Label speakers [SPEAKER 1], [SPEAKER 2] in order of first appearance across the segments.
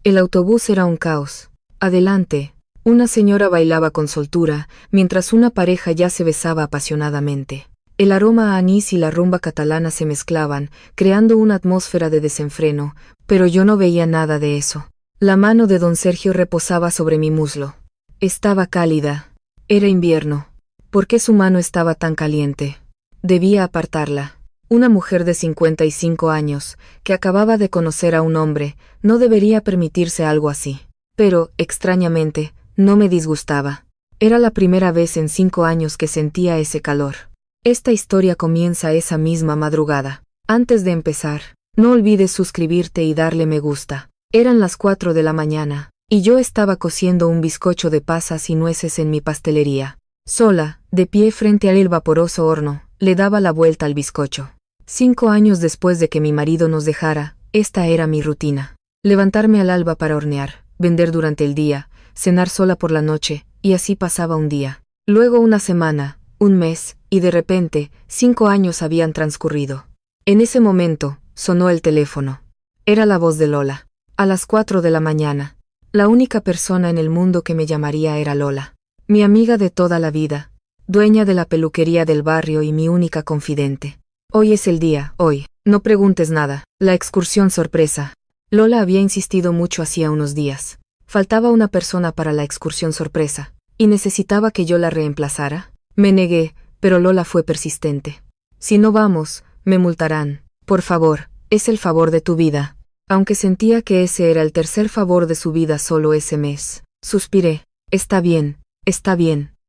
[SPEAKER 1] El autobús era un caos. Adelante, una señora bailaba con soltura, mientras una pareja ya se besaba apasionadamente. El aroma a anís y la rumba catalana se mezclaban, creando una atmósfera de desenfreno, pero yo no veía nada de eso. La mano de don Sergio reposaba sobre mi muslo. Estaba cálida. Era invierno. ¿Por qué su mano estaba tan caliente? Debía apartarla. Una mujer de 55 años, que acababa de conocer a un hombre, no debería permitirse algo así. Pero, extrañamente, no me disgustaba. Era la primera vez en 5 años que sentía ese calor. Esta historia comienza esa misma madrugada. Antes de empezar, no olvides suscribirte y darle me gusta. Eran las 4 de la mañana, y yo estaba cociendo un bizcocho de pasas y nueces en mi pastelería. Sola, de pie frente al vaporoso horno, le daba la vuelta al bizcocho. 5 años después de que mi marido nos dejara, esta era mi rutina. Levantarme al alba para hornear, vender durante el día, cenar sola por la noche, y así pasaba un día. Luego una semana, un mes, y de repente, 5 años habían transcurrido. En ese momento, sonó el teléfono. Era la voz de Lola. A las 4 de la mañana. La única persona en el mundo que me llamaría era Lola. Mi amiga de toda la vida, dueña de la peluquería del barrio y mi única confidente. Hoy es el día, hoy. No preguntes nada. La excursión sorpresa. Lola había insistido mucho hacía unos días. Faltaba una persona para la excursión sorpresa, y necesitaba que yo la reemplazara. Me negué, pero Lola fue persistente. Si no vamos, me multarán. Por favor, es el favor de tu vida. Aunque sentía que ese era el tercer favor de su vida solo ese mes. Suspiré. Está bien,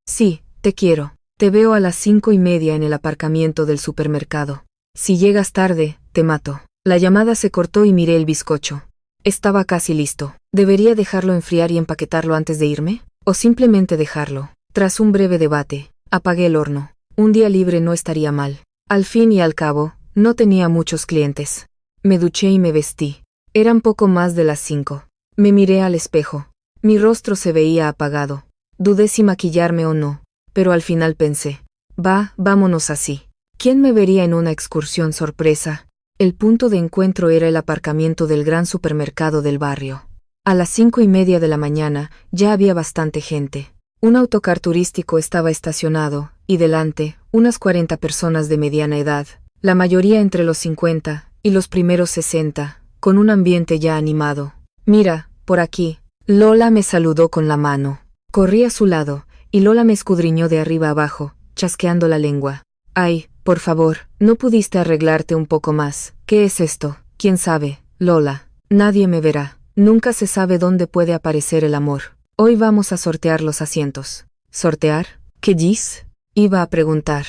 [SPEAKER 1] sí, te quiero. Te veo a las 5:30 en el aparcamiento del supermercado. Si llegas tarde, te mato. La llamada se cortó y miré el bizcocho. Estaba casi listo. ¿Debería dejarlo enfriar y empaquetarlo antes de irme? ¿O simplemente dejarlo? Tras un breve debate, apagué el horno. Un día libre no estaría mal. Al fin y al cabo, no tenía muchos clientes. Me duché y me vestí. Eran poco más de las 5. Me miré al espejo. Mi rostro se veía apagado. Dudé si maquillarme o no, pero al final pensé, vámonos así. ¿Quién me vería en una excursión sorpresa? El punto de encuentro era el aparcamiento del gran supermercado del barrio. A las 5:30 de la mañana ya había bastante gente. Un autocar turístico estaba estacionado, y delante, unas 40 personas de mediana edad, la mayoría entre los 50 y los primeros 60, con un ambiente ya animado. Mira, por aquí. Lola me saludó con la mano. Corrí a su lado, y Lola me escudriñó de arriba abajo, chasqueando la lengua. Ay, por favor, ¿no pudiste arreglarte un poco más? ¿Qué es esto? ¿Quién sabe, Lola? Nadie me verá. Nunca se sabe dónde puede aparecer el amor. Hoy vamos a sortear los asientos. ¿Sortear? ¿Qué dices? Iba a preguntar,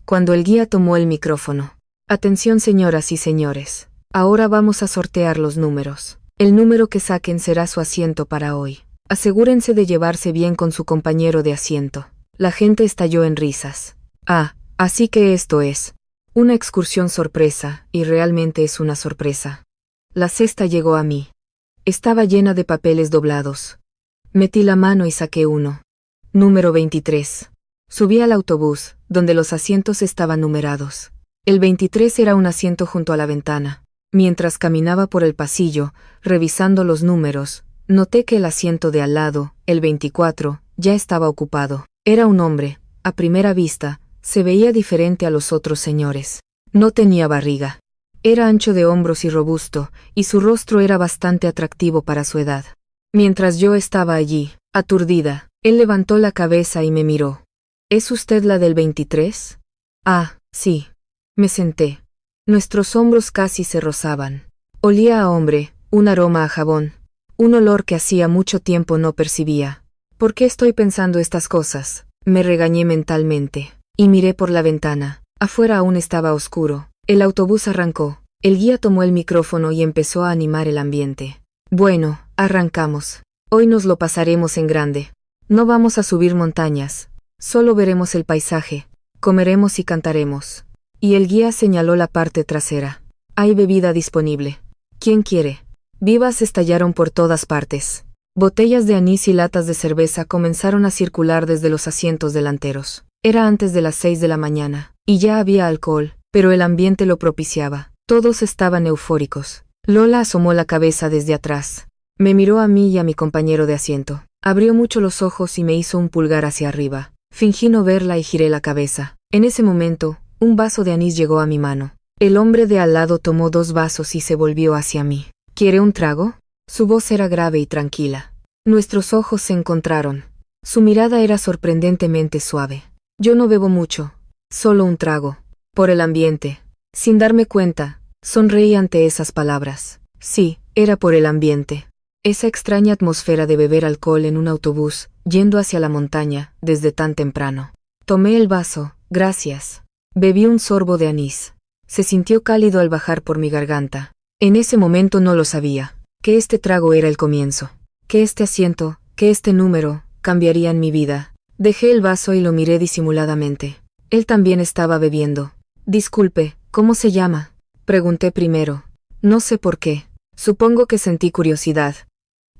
[SPEAKER 1] cuando el guía tomó el micrófono. Atención, señoras y señores. Ahora vamos a sortear los números. El número que saquen será su asiento para hoy. Asegúrense de llevarse bien con su compañero de asiento. La gente estalló en risas. Así que esto es una excursión sorpresa, y realmente es una sorpresa. La cesta llegó a mí. Estaba llena de papeles doblados. Metí la mano y saqué uno. Número 23. Subí al autobús, donde los asientos estaban numerados. El 23 era un asiento junto a la ventana. Mientras caminaba por el pasillo, revisando los números, noté que el asiento de al lado, el 24, ya estaba ocupado. Era un hombre. A primera vista, se veía diferente a los otros señores. No tenía barriga. Era ancho de hombros y robusto, y su rostro era bastante atractivo para su edad. Mientras yo estaba allí, aturdida, él levantó la cabeza y me miró. ¿Es usted la del 23? Sí. Me senté. Nuestros hombros casi se rozaban. Olía a hombre, un aroma a jabón, un olor que hacía mucho tiempo no percibía. ¿Por qué estoy pensando estas cosas? Me regañé mentalmente, y miré por la ventana. Afuera aún estaba oscuro. El autobús arrancó. El guía tomó el micrófono y empezó a animar el ambiente. Bueno, arrancamos. Hoy nos lo pasaremos en grande. No vamos a subir montañas. Solo veremos el paisaje. Comeremos y cantaremos. Y el guía señaló la parte trasera. Hay bebida disponible. ¿Quién quiere? Vivas estallaron por todas partes. Botellas de anís y latas de cerveza comenzaron a circular desde los asientos delanteros. Era antes de las 6 de la mañana, y ya había alcohol, pero el ambiente lo propiciaba. Todos estaban eufóricos. Lola asomó la cabeza desde atrás. Me miró a mí y a mi compañero de asiento. Abrió mucho los ojos y me hizo un pulgar hacia arriba. Fingí no verla y giré la cabeza. En ese momento, un vaso de anís llegó a mi mano. El hombre de al lado tomó 2 vasos y se volvió hacia mí. ¿Quiere un trago? Su voz era grave y tranquila. Nuestros ojos se encontraron. Su mirada era sorprendentemente suave. Yo no bebo mucho, solo un trago. Por el ambiente. Sin darme cuenta, sonreí ante esas palabras. Sí, era por el ambiente. Esa extraña atmósfera de beber alcohol en un autobús, yendo hacia la montaña, desde tan temprano. Tomé el vaso, gracias. Bebí un sorbo de anís. Se sintió cálido al bajar por mi garganta. En ese momento no lo sabía, que este trago era el comienzo, que este asiento, que este número, cambiarían mi vida. Dejé el vaso y lo miré disimuladamente. Él también estaba bebiendo. Disculpe, ¿cómo se llama? Pregunté primero. No sé por qué. Supongo que sentí curiosidad.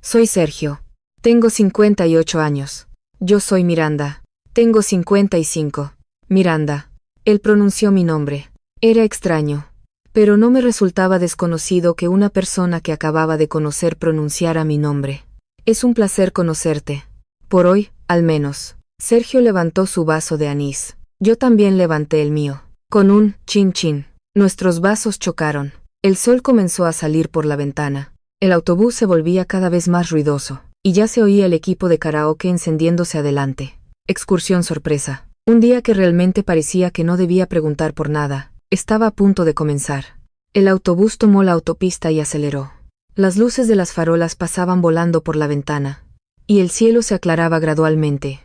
[SPEAKER 1] Soy Sergio. Tengo 58 años. Yo soy Miranda. Tengo 55. Miranda. Él pronunció mi nombre. Era extraño. Pero no me resultaba desconocido que una persona que acababa de conocer pronunciara mi nombre. Es un placer conocerte. Por hoy, al menos. Sergio levantó su vaso de anís. Yo también levanté el mío. Con un chin chin. Nuestros vasos chocaron. El sol comenzó a salir por la ventana. El autobús se volvía cada vez más ruidoso, y ya se oía el equipo de karaoke encendiéndose adelante. Excursión sorpresa. Un día que realmente parecía que no debía preguntar por nada. Estaba a punto de comenzar. El autobús tomó la autopista y aceleró. Las luces de las farolas pasaban volando por la ventana, y el cielo se aclaraba gradualmente.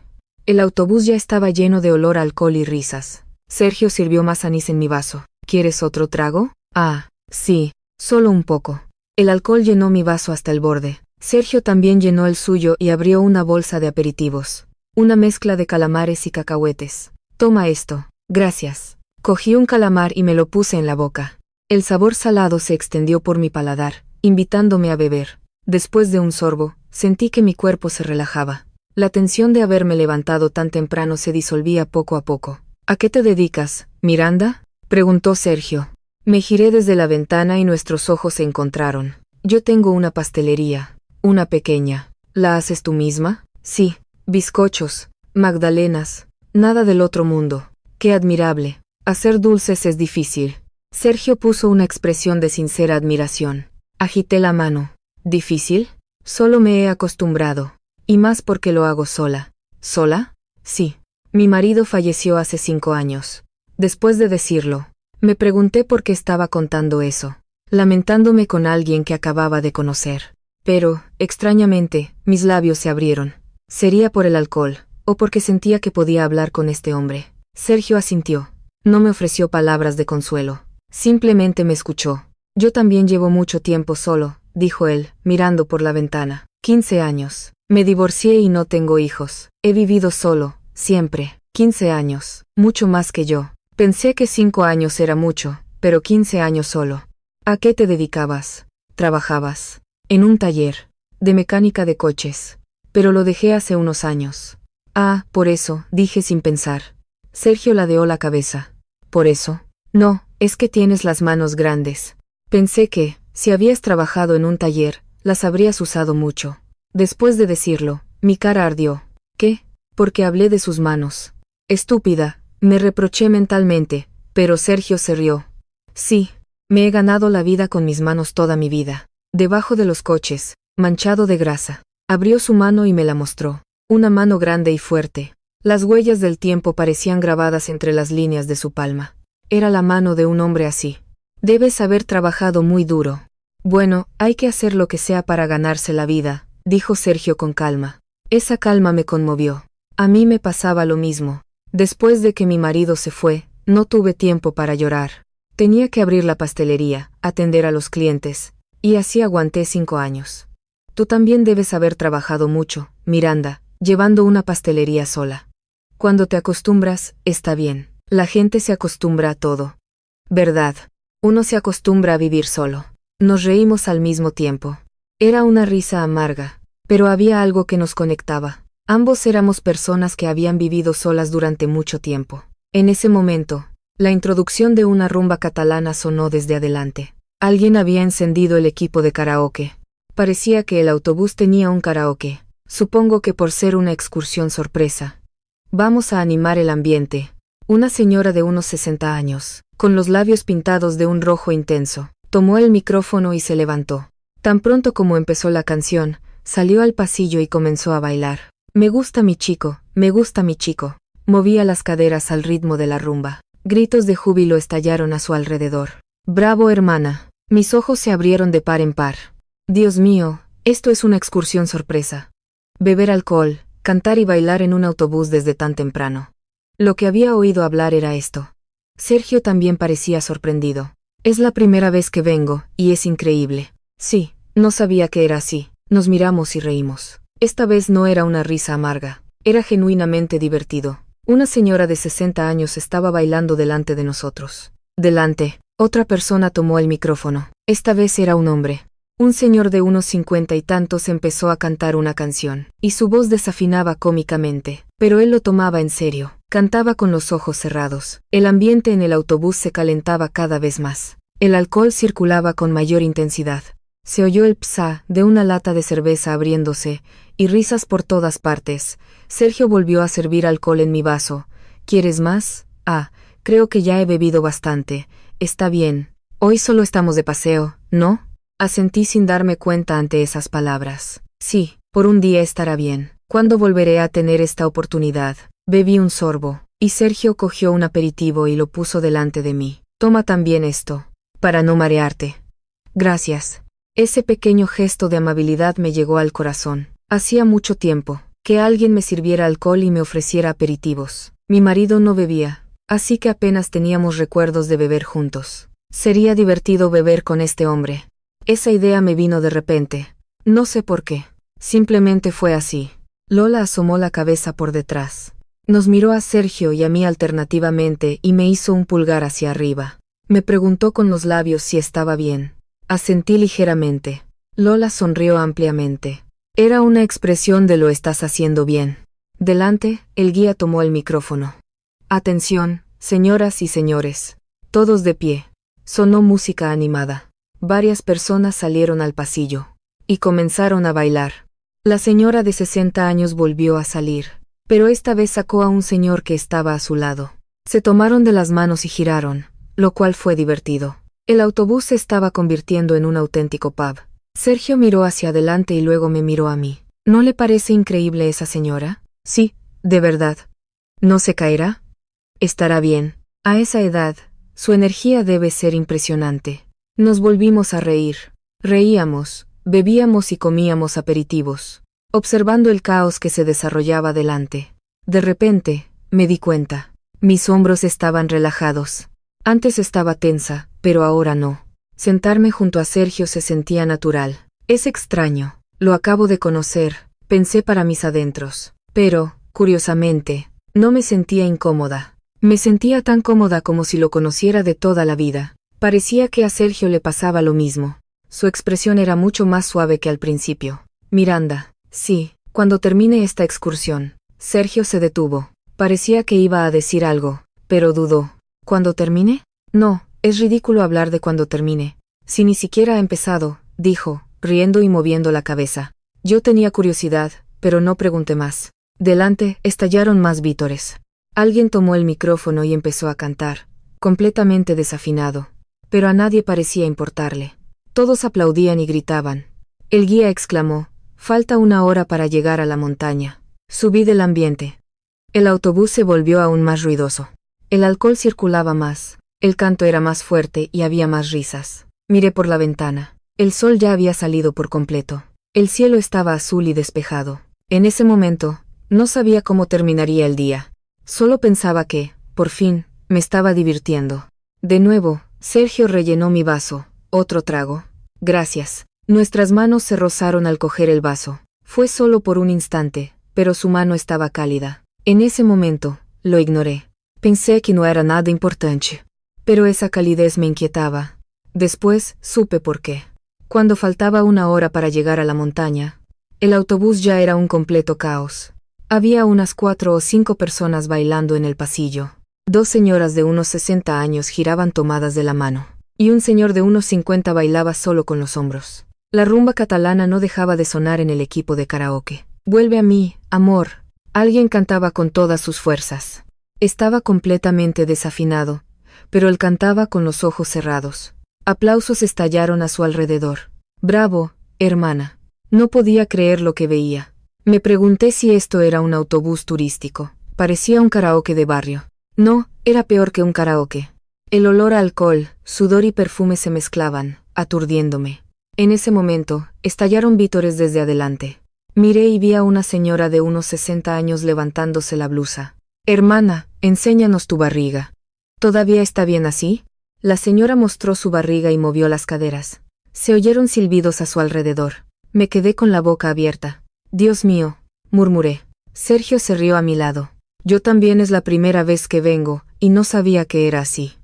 [SPEAKER 1] El autobús ya estaba lleno de olor a alcohol y risas. Sergio sirvió más anís en mi vaso. ¿Quieres otro trago? Ah, sí, solo un poco. El alcohol llenó mi vaso hasta el borde. Sergio también llenó el suyo y abrió una bolsa de aperitivos. Una mezcla de calamares y cacahuetes. Toma esto. Gracias. Cogí un calamar y me lo puse en la boca. El sabor salado se extendió por mi paladar, invitándome a beber. Después de un sorbo, sentí que mi cuerpo se relajaba. La tensión de haberme levantado tan temprano se disolvía poco a poco. ¿A qué te dedicas, Miranda? Preguntó Sergio. Me giré desde la ventana y nuestros ojos se encontraron. Yo tengo una pastelería. Una pequeña. ¿La haces tú misma? Sí. Bizcochos, magdalenas, nada del otro mundo. Qué admirable. Hacer dulces es difícil. Sergio puso una expresión de sincera admiración. Agité la mano. ¿Difícil? Solo me he acostumbrado. Y más porque lo hago sola. ¿Sola? Sí. Mi marido falleció hace 5 años. Después de decirlo, me pregunté por qué estaba contando eso, lamentándome con alguien que acababa de conocer. Pero, extrañamente, mis labios se abrieron. Sería por el alcohol, o porque sentía que podía hablar con este hombre. Sergio asintió. No me ofreció palabras de consuelo. Simplemente me escuchó. Yo también llevo mucho tiempo solo, dijo él, mirando por la ventana. 15 años. Me divorcié y no tengo hijos. He vivido solo, siempre. 15 años. Mucho más que yo. Pensé que 5 años era mucho, pero 15 años solo. ¿A qué te dedicabas? Trabajabas. En un taller. De mecánica de coches. Pero lo dejé hace unos años. Ah, por eso, dije sin pensar. Sergio ladeó la cabeza. ¿Por eso? No, es que tienes las manos grandes. Pensé que, si habías trabajado en un taller, las habrías usado mucho. Después de decirlo, mi cara ardió. ¿Qué? Porque hablé de sus manos. Estúpida, me reproché mentalmente, pero Sergio se rió. Sí, me he ganado la vida con mis manos toda mi vida. Debajo de los coches, manchado de grasa. Abrió su mano y me la mostró. Una mano grande y fuerte. Las huellas del tiempo parecían grabadas entre las líneas de su palma. Era la mano de un hombre así. Debes haber trabajado muy duro. Bueno, hay que hacer lo que sea para ganarse la vida, dijo Sergio con calma. Esa calma me conmovió. A mí me pasaba lo mismo. Después de que mi marido se fue, no tuve tiempo para llorar. Tenía que abrir la pastelería, atender a los clientes, y así aguanté 5 años. Tú también debes haber trabajado mucho, Miranda, llevando una pastelería sola. Cuando te acostumbras, está bien. La gente se acostumbra a todo. ¿Verdad? Uno se acostumbra a vivir solo. Nos reímos al mismo tiempo. Era una risa amarga, pero había algo que nos conectaba. Ambos éramos personas que habían vivido solas durante mucho tiempo. En ese momento, la introducción de una rumba catalana sonó desde adelante. Alguien había encendido el equipo de karaoke. Parecía que el autobús tenía un karaoke. Supongo que por ser una excursión sorpresa. Vamos a animar el ambiente. Una señora de unos 60 años, con los labios pintados de un rojo intenso, tomó el micrófono y se levantó. Tan pronto como empezó la canción, salió al pasillo y comenzó a bailar. Me gusta mi chico, me gusta mi chico. Movía las caderas al ritmo de la rumba. Gritos de júbilo estallaron a su alrededor. Bravo, hermana. Mis ojos se abrieron de par en par. Dios mío, esto es una excursión sorpresa. Beber alcohol, cantar y bailar en un autobús desde tan temprano. Lo que había oído hablar era esto. Sergio también parecía sorprendido. Es la primera vez que vengo, y es increíble. Sí, no sabía que era así. Nos miramos y reímos. Esta vez no era una risa amarga. Era genuinamente divertido. Una señora de 60 años estaba bailando delante de nosotros. Delante, otra persona tomó el micrófono. Esta vez era un hombre. Un señor de unos 50 y tantos empezó a cantar una canción, y su voz desafinaba cómicamente, pero él lo tomaba en serio. Cantaba con los ojos cerrados. El ambiente en el autobús se calentaba cada vez más. El alcohol circulaba con mayor intensidad. Se oyó el psa de una lata de cerveza abriéndose, y risas por todas partes. Sergio volvió a servir alcohol en mi vaso. ¿Quieres más? Ah, creo que ya he bebido bastante. Está bien. Hoy solo estamos de paseo, ¿no? Asentí sin darme cuenta ante esas palabras. Sí, por un día estará bien. ¿Cuándo volveré a tener esta oportunidad? Bebí un sorbo, y Sergio cogió un aperitivo y lo puso delante de mí. Toma también esto, para no marearte. Gracias. Ese pequeño gesto de amabilidad me llegó al corazón. Hacía mucho tiempo que alguien me sirviera alcohol y me ofreciera aperitivos. Mi marido no bebía, así que apenas teníamos recuerdos de beber juntos. Sería divertido beber con este hombre. Esa idea me vino de repente. No sé por qué. Simplemente fue así. Lola asomó la cabeza por detrás. Nos miró a Sergio y a mí alternativamente y me hizo un pulgar hacia arriba. Me preguntó con los labios si estaba bien. Asentí ligeramente. Lola sonrió ampliamente. Era una expresión de lo estás haciendo bien. Delante, el guía tomó el micrófono. Atención, señoras y señores. Todos de pie. Sonó música animada. Varias personas salieron al pasillo y comenzaron a bailar. La señora de 60 años volvió a salir, pero esta vez sacó a un señor que estaba a su lado. Se tomaron de las manos y giraron, lo cual fue divertido. El autobús se estaba convirtiendo en un auténtico pub. Sergio miró hacia adelante y luego me miró a mí. ¿No le parece increíble esa señora? Sí, de verdad. ¿No se caerá? Estará bien. A esa edad, su energía debe ser impresionante. Nos volvimos a reír. Reíamos, bebíamos y comíamos aperitivos, observando el caos que se desarrollaba delante. De repente, me di cuenta. Mis hombros estaban relajados. Antes estaba tensa, pero ahora no. Sentarme junto a Sergio se sentía natural. Es extraño. Lo acabo de conocer, pensé para mis adentros. Pero, curiosamente, no me sentía incómoda. Me sentía tan cómoda como si lo conociera de toda la vida. Parecía que a Sergio le pasaba lo mismo. Su expresión era mucho más suave que al principio. Miranda, sí, cuando termine esta excursión. Sergio se detuvo. Parecía que iba a decir algo, pero dudó. ¿Cuándo termine? No, es ridículo hablar de cuando termine. Si ni siquiera ha empezado, dijo, riendo y moviendo la cabeza. Yo tenía curiosidad, pero no pregunté más. Delante, estallaron más vítores. Alguien tomó el micrófono y empezó a cantar, completamente desafinado. Pero a nadie parecía importarle. Todos aplaudían y gritaban. El guía exclamó, falta 1 hora para llegar a la montaña. Subí del ambiente. El autobús se volvió aún más ruidoso. El alcohol circulaba más, el canto era más fuerte y había más risas. Miré por la ventana. El sol ya había salido por completo. El cielo estaba azul y despejado. En ese momento, no sabía cómo terminaría el día. Solo pensaba que, por fin, me estaba divirtiendo. De nuevo, Sergio rellenó mi vaso. Otro trago. Gracias. Nuestras manos se rozaron al coger el vaso. Fue solo por un instante, pero su mano estaba cálida. En ese momento, lo ignoré. Pensé que no era nada importante. Pero esa calidez me inquietaba. Después, supe por qué. Cuando faltaba 1 hora para llegar a la montaña, el autobús ya era un completo caos. Había unas 4 o 5 personas bailando en el pasillo. 2 señoras de unos 60 años giraban tomadas de la mano, y un señor de unos 50 bailaba solo con los hombros. La rumba catalana no dejaba de sonar en el equipo de karaoke. Vuelve a mí, amor. Alguien cantaba con todas sus fuerzas. Estaba completamente desafinado, pero él cantaba con los ojos cerrados. Aplausos estallaron a su alrededor. Bravo, hermana. No podía creer lo que veía. Me pregunté si esto era un autobús turístico. Parecía un karaoke de barrio. No, era peor que un karaoke. El olor a alcohol, sudor y perfume se mezclaban, aturdiéndome. En ese momento, estallaron vítores desde adelante. Miré y vi a una señora de unos 60 años levantándose la blusa. Hermana, enséñanos tu barriga. ¿Todavía está bien así? La señora mostró su barriga y movió las caderas. Se oyeron silbidos a su alrededor. Me quedé con la boca abierta. Dios mío, murmuré. Sergio se rió a mi lado. Yo también es la primera vez que vengo, y no sabía que era así.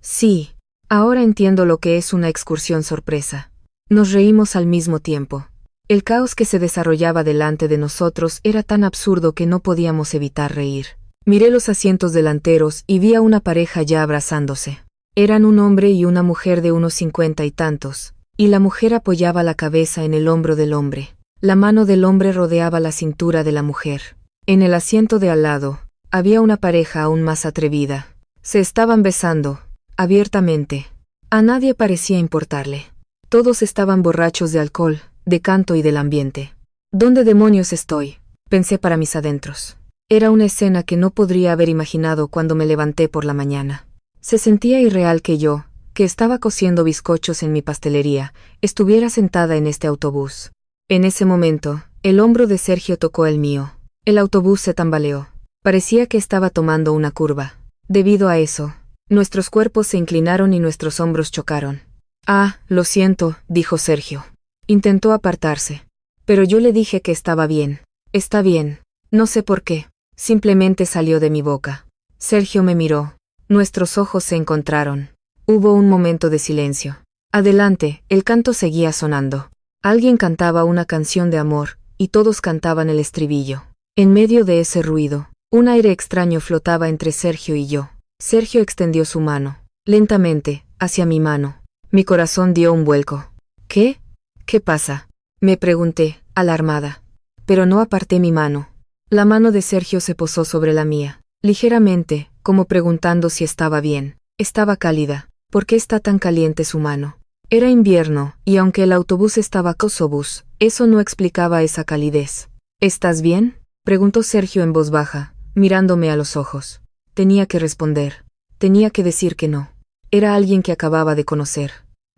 [SPEAKER 1] Sí, ahora entiendo lo que es una excursión sorpresa. Nos reímos al mismo tiempo. El caos que se desarrollaba delante de nosotros era tan absurdo que no podíamos evitar reír. Miré los asientos delanteros y vi a una pareja ya abrazándose. Eran un hombre y una mujer de unos 50 y tantos, y la mujer apoyaba la cabeza en el hombro del hombre. La mano del hombre rodeaba la cintura de la mujer. En el asiento de al lado, había una pareja aún más atrevida. Se estaban besando, abiertamente. A nadie parecía importarle. Todos estaban borrachos de alcohol, de canto y del ambiente. ¿Dónde demonios estoy?, pensé para mis adentros. Era una escena que no podría haber imaginado cuando me levanté por la mañana. Se sentía irreal que yo, que estaba cociendo bizcochos en mi pastelería, estuviera sentada en este autobús. En ese momento, el hombro de Sergio tocó el mío. El autobús se tambaleó. Parecía que estaba tomando una curva. Debido a eso, nuestros cuerpos se inclinaron y nuestros hombros chocaron. Ah, lo siento, dijo Sergio. Intentó apartarse. Pero yo le dije que estaba bien. Está bien. No sé por qué. Simplemente salió de mi boca. Sergio me miró. Nuestros ojos se encontraron. Hubo un momento de silencio. Adelante, el canto seguía sonando. Alguien cantaba una canción de amor, y todos cantaban el estribillo. En medio de ese ruido, un aire extraño flotaba entre Sergio y yo. Sergio extendió su mano, lentamente, hacia mi mano. Mi corazón dio un vuelco. ¿Qué? ¿Qué pasa?, me pregunté, alarmada. Pero no aparté mi mano. La mano de Sergio se posó sobre la mía, ligeramente, como preguntando si estaba bien. Estaba cálida. ¿Por qué está tan caliente su mano? Era invierno, y aunque el autobús estaba Kosobús, eso no explicaba esa calidez. ¿Estás bien?, preguntó Sergio en voz baja, mirándome a los ojos. Tenía que responder. Tenía que decir que no. Era alguien que acababa de conocer.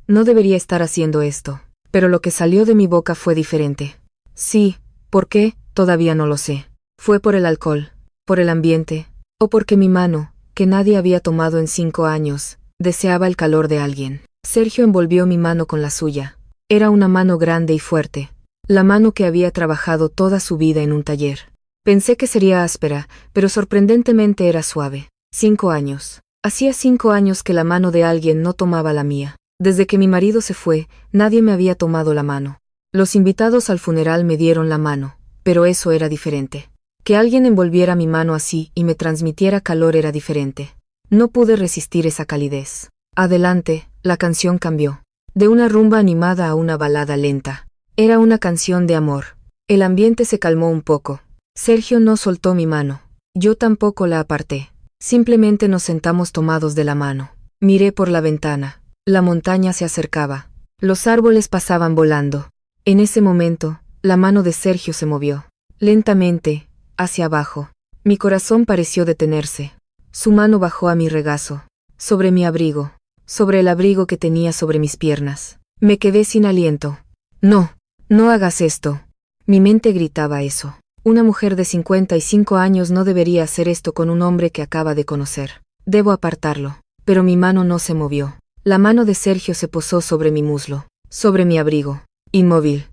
[SPEAKER 1] No debería estar haciendo esto, pero lo que salió de mi boca fue diferente. Sí, ¿por qué? Todavía no lo sé. Fue por el alcohol, por el ambiente, o porque mi mano, que nadie había tomado en 5 años, deseaba el calor de alguien. Sergio envolvió mi mano con la suya. Era una mano grande y fuerte, la mano que había trabajado toda su vida en un taller. Pensé que sería áspera, pero sorprendentemente era suave. 5 años. Hacía 5 años que la mano de alguien no tomaba la mía. Desde que mi marido se fue, nadie me había tomado la mano. Los invitados al funeral me dieron la mano, pero eso era diferente. Que alguien envolviera mi mano así y me transmitiera calor era diferente. No pude resistir esa calidez. Adelante, la canción cambió. De una rumba animada a una balada lenta. Era una canción de amor. El ambiente se calmó un poco. Sergio no soltó mi mano. Yo tampoco la aparté. Simplemente nos sentamos tomados de la mano. Miré por la ventana. La montaña se acercaba. Los árboles pasaban volando. En ese momento, la mano de Sergio se movió. Lentamente, hacia abajo. Mi corazón pareció detenerse. Su mano bajó a mi regazo. Sobre mi abrigo. Sobre el abrigo que tenía sobre mis piernas. Me quedé sin aliento. No, no hagas esto. Mi mente gritaba eso. Una mujer de 55 años no debería hacer esto con un hombre que acaba de conocer. Debo apartarlo. Pero mi mano no se movió. La mano de Sergio se posó sobre mi muslo, sobre mi abrigo, inmóvil.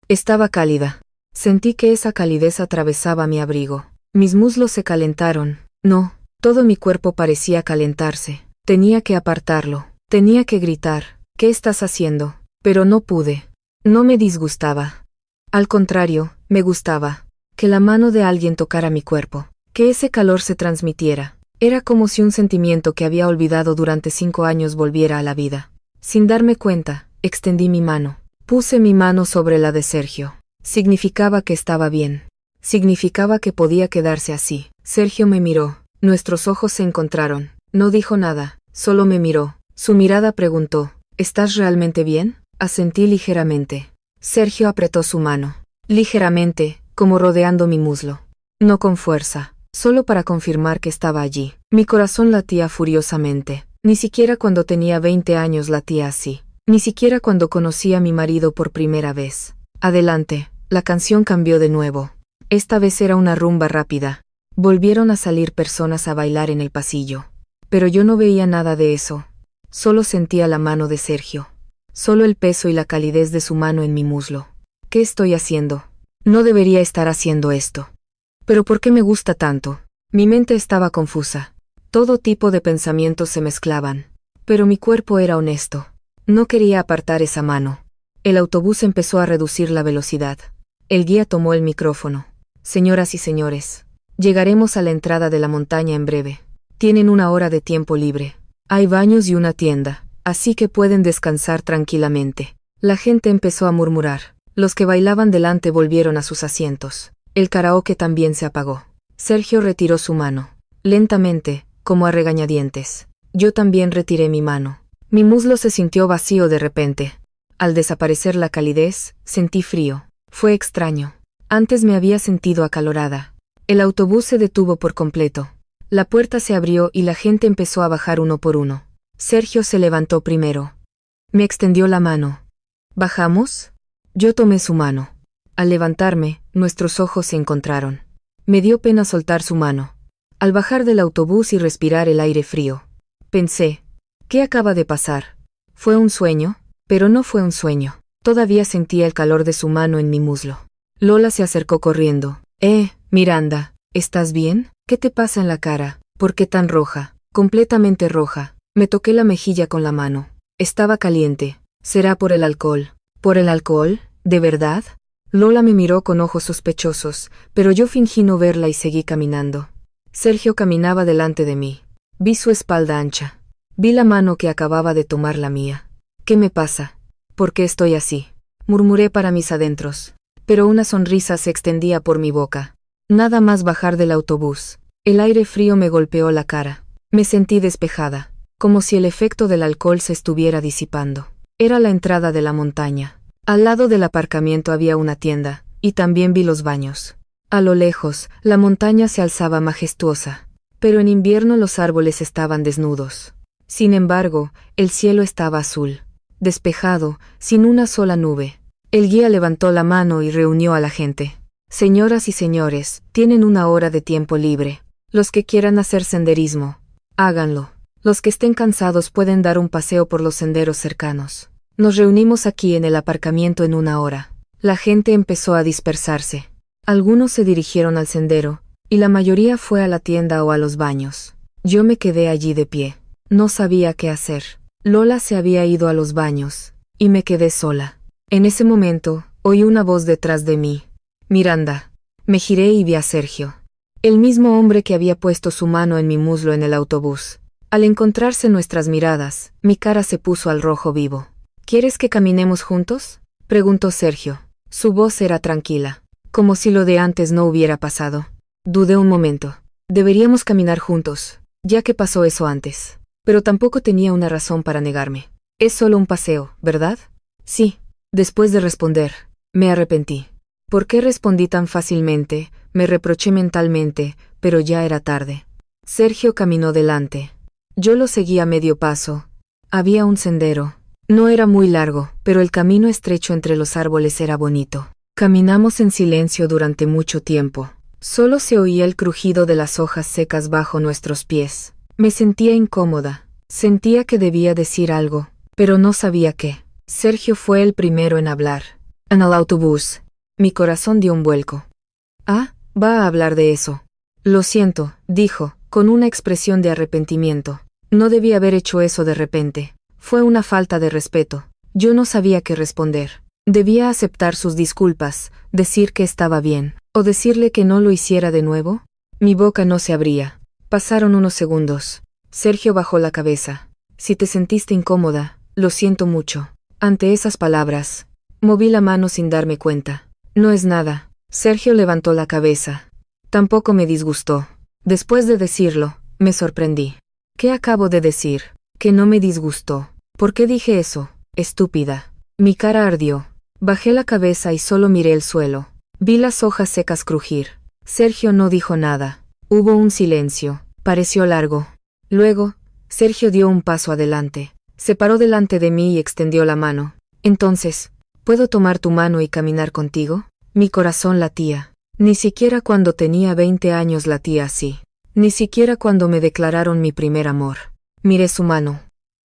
[SPEAKER 1] Estaba cálida. Sentí que esa calidez atravesaba mi abrigo. Mis muslos se calentaron. No, todo mi cuerpo parecía calentarse. Tenía que apartarlo. Tenía que gritar. ¿Qué estás haciendo? Pero no pude. No me disgustaba. Al contrario, me gustaba. Que la mano de alguien tocara mi cuerpo. Que ese calor se transmitiera. Era como si un sentimiento que había olvidado durante 5 años volviera a la vida. Sin darme cuenta, extendí mi mano. Puse mi mano sobre la de Sergio. Significaba que estaba bien. Significaba que podía quedarse así. Sergio me miró. Nuestros ojos se encontraron. No dijo nada, solo me miró. Su mirada preguntó, ¿estás realmente bien? Asentí ligeramente. Sergio apretó su mano. Ligeramente, como rodeando mi muslo. No con fuerza, solo para confirmar que estaba allí. Mi corazón latía furiosamente. Ni siquiera cuando tenía 20 años latía así. Ni siquiera cuando conocí a mi marido por primera vez. Adelante, la canción cambió de nuevo. Esta vez era una rumba rápida. Volvieron a salir personas a bailar en el pasillo. Pero yo no veía nada de eso. Solo sentía la mano de Sergio. Solo el peso y la calidez de su mano en mi muslo. ¿Qué estoy haciendo? No debería estar haciendo esto. ¿Pero por qué me gusta tanto? Mi mente estaba confusa. Todo tipo de pensamientos se mezclaban. Pero mi cuerpo era honesto. No quería apartar esa mano. El autobús empezó a reducir la velocidad. El guía tomó el micrófono. Señoras y señores, llegaremos a la entrada de la montaña en breve. Tienen 1 hora de tiempo libre. Hay baños y una tienda, así que pueden descansar tranquilamente. La gente empezó a murmurar. Los que bailaban delante volvieron a sus asientos. El karaoke también se apagó. Sergio retiró su mano. Lentamente, como a regañadientes. Yo también retiré mi mano. Mi muslo se sintió vacío de repente. Al desaparecer la calidez, sentí frío. Fue extraño. Antes me había sentido acalorada. El autobús se detuvo por completo. La puerta se abrió y la gente empezó a bajar uno por uno. Sergio se levantó primero. Me extendió la mano. ¿Bajamos? Yo tomé su mano. Al levantarme, nuestros ojos se encontraron. Me dio pena soltar su mano. Al bajar del autobús y respirar el aire frío, pensé, ¿qué acaba de pasar? ¿Fue un sueño? Pero no fue un sueño. Todavía sentía el calor de su mano en mi muslo. Lola se acercó corriendo. Miranda, ¿estás bien? ¿Qué te pasa en la cara? ¿Por qué tan roja? Completamente roja. Me toqué la mejilla con la mano. Estaba caliente. ¿Será por el alcohol? ¿Por el alcohol? ¿De verdad? Lola me miró con ojos sospechosos, pero yo fingí no verla y seguí caminando. Sergio caminaba delante de mí. Vi su espalda ancha. Vi la mano que acababa de tomar la mía. ¿Qué me pasa? ¿Por qué estoy así? Murmuré para mis adentros. Pero una sonrisa se extendía por mi boca. Nada más bajar del autobús. El aire frío me golpeó la cara. Me sentí despejada, como si el efecto del alcohol se estuviera disipando. Era la entrada de la montaña. Al lado del aparcamiento había una tienda, y también vi los baños. A lo lejos, la montaña se alzaba majestuosa, pero en invierno los árboles estaban desnudos. Sin embargo, el cielo estaba azul, despejado, sin una sola nube. El guía levantó la mano y reunió a la gente. Señoras y señores, tienen 1 hora de tiempo libre. Los que quieran hacer senderismo, háganlo. Los que estén cansados pueden dar un paseo por los senderos cercanos. Nos reunimos aquí en el aparcamiento en 1 hora. La gente empezó a dispersarse. Algunos se dirigieron al sendero, y la mayoría fue a la tienda o a los baños. Yo me quedé allí de pie. No sabía qué hacer. Lola se había ido a los baños, y me quedé sola. En ese momento, oí una voz detrás de mí. Miranda. Me giré y vi a Sergio. El mismo hombre que había puesto su mano en mi muslo en el autobús. Al encontrarse nuestras miradas, mi cara se puso al rojo vivo. ¿Quieres que caminemos juntos? Preguntó Sergio. Su voz era tranquila, como si lo de antes no hubiera pasado. Dudé un momento. Deberíamos caminar juntos, ya que pasó eso antes. Pero tampoco tenía una razón para negarme. Es solo un paseo, ¿verdad? Sí. Después de responder, me arrepentí. ¿Por qué respondí tan fácilmente? Me reproché mentalmente, pero ya era tarde. Sergio caminó delante. Yo lo seguí a medio paso. Había un sendero. No era muy largo, pero el camino estrecho entre los árboles era bonito. Caminamos en silencio durante mucho tiempo. Solo se oía el crujido de las hojas secas bajo nuestros pies. Me sentía incómoda. Sentía que debía decir algo, pero no sabía qué. Sergio fue el primero en hablar. En el autobús. Mi corazón dio un vuelco. Va a hablar de eso. Lo siento, dijo, con una expresión de arrepentimiento. No debí haber hecho eso de repente. Fue una falta de respeto. Yo no sabía qué responder. Debía aceptar sus disculpas, decir que estaba bien, o decirle que no lo hiciera de nuevo. Mi boca no se abría. Pasaron unos segundos. Sergio bajó la cabeza. Si te sentiste incómoda, lo siento mucho. Ante esas palabras, Moví la mano sin darme cuenta. No es nada. Sergio levantó la cabeza. Tampoco me disgustó. Después de decirlo, me sorprendí. ¿Qué acabo de decir? Que no me disgustó. ¿Por qué dije eso? Estúpida. Mi cara ardió. Bajé la cabeza y solo miré el suelo. Vi las hojas secas crujir. Sergio no dijo nada. Hubo un silencio. Pareció largo. Luego, Sergio dio un paso adelante. Se paró delante de mí y extendió la mano. Entonces, ¿puedo tomar tu mano y caminar contigo? Mi corazón latía. Ni siquiera cuando tenía 20 años latía así. Ni siquiera cuando me declararon mi primer amor. Miré su mano.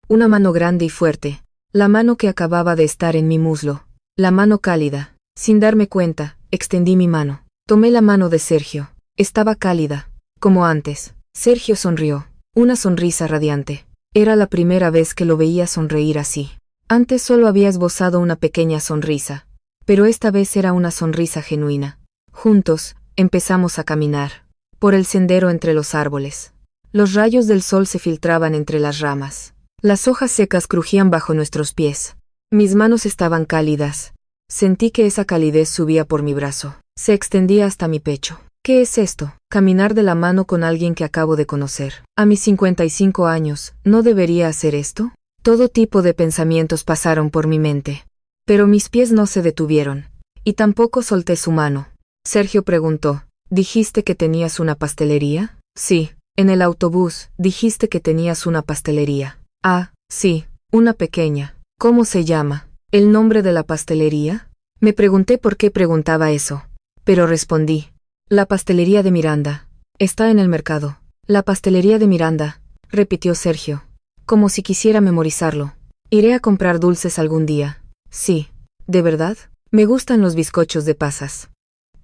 [SPEAKER 1] Una mano grande y fuerte. La mano que acababa de estar en mi muslo. La mano cálida. Sin darme cuenta, extendí mi mano. Tomé la mano de Sergio. Estaba cálida. Como antes. Sergio sonrió. Una sonrisa radiante. Era la primera vez que lo veía sonreír así. Antes solo había esbozado una pequeña sonrisa. Pero esta vez era una sonrisa genuina. Juntos, empezamos a caminar. Por el sendero entre los árboles. Los rayos del sol se filtraban entre las ramas. Las hojas secas crujían bajo nuestros pies. Mis manos estaban cálidas. Sentí que esa calidez subía por mi brazo. Se extendía hasta mi pecho. ¿Qué es esto? Caminar de la mano con alguien que acabo de conocer. A mis 55 años, ¿no debería hacer esto? Todo tipo de pensamientos pasaron por mi mente. Pero mis pies no se detuvieron. Y tampoco solté su mano. Sergio preguntó, ¿dijiste que tenías una pastelería? Sí, en el autobús, dijiste que tenías una pastelería. Ah, sí, una pequeña. ¿Cómo se llama? ¿El nombre de la pastelería? Me pregunté por qué preguntaba eso. Pero respondí. La pastelería de Miranda. Está en el mercado. La pastelería de Miranda, repitió Sergio. Como si quisiera memorizarlo. Iré a comprar dulces algún día. Sí. ¿De verdad? Me gustan los bizcochos de pasas.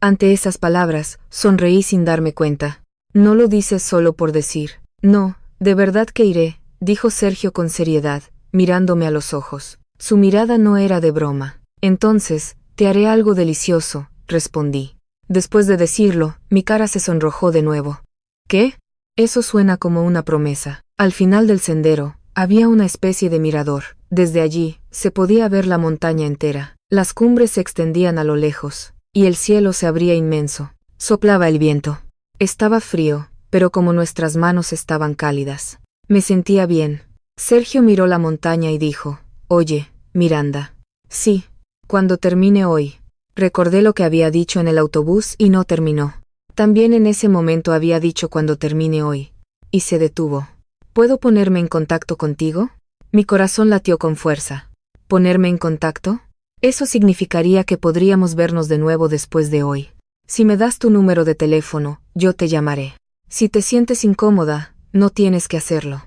[SPEAKER 1] Ante esas palabras, sonreí sin darme cuenta. No lo dices solo por decir. No, de verdad que iré, dijo Sergio con seriedad, mirándome a los ojos. Su mirada no era de broma. Entonces, te haré algo delicioso, respondí. Después de decirlo, mi cara se sonrojó de nuevo. ¿Qué? Eso suena como una promesa. Al final del sendero, había una especie de mirador. Desde allí, se podía ver la montaña entera. Las cumbres se extendían a lo lejos, y el cielo se abría inmenso. Soplaba el viento. Estaba frío, pero como nuestras manos estaban cálidas. Me sentía bien. Sergio miró la montaña y dijo, «Oye, Miranda». «Sí, cuando termine hoy». Recordé lo que había dicho en el autobús y no terminó. También en ese momento había dicho cuando termine hoy. Y se detuvo. ¿Puedo ponerme en contacto contigo? Mi corazón latió con fuerza. ¿Ponerme en contacto? Eso significaría que podríamos vernos de nuevo después de hoy. Si me das tu número de teléfono, yo te llamaré. Si te sientes incómoda, no tienes que hacerlo.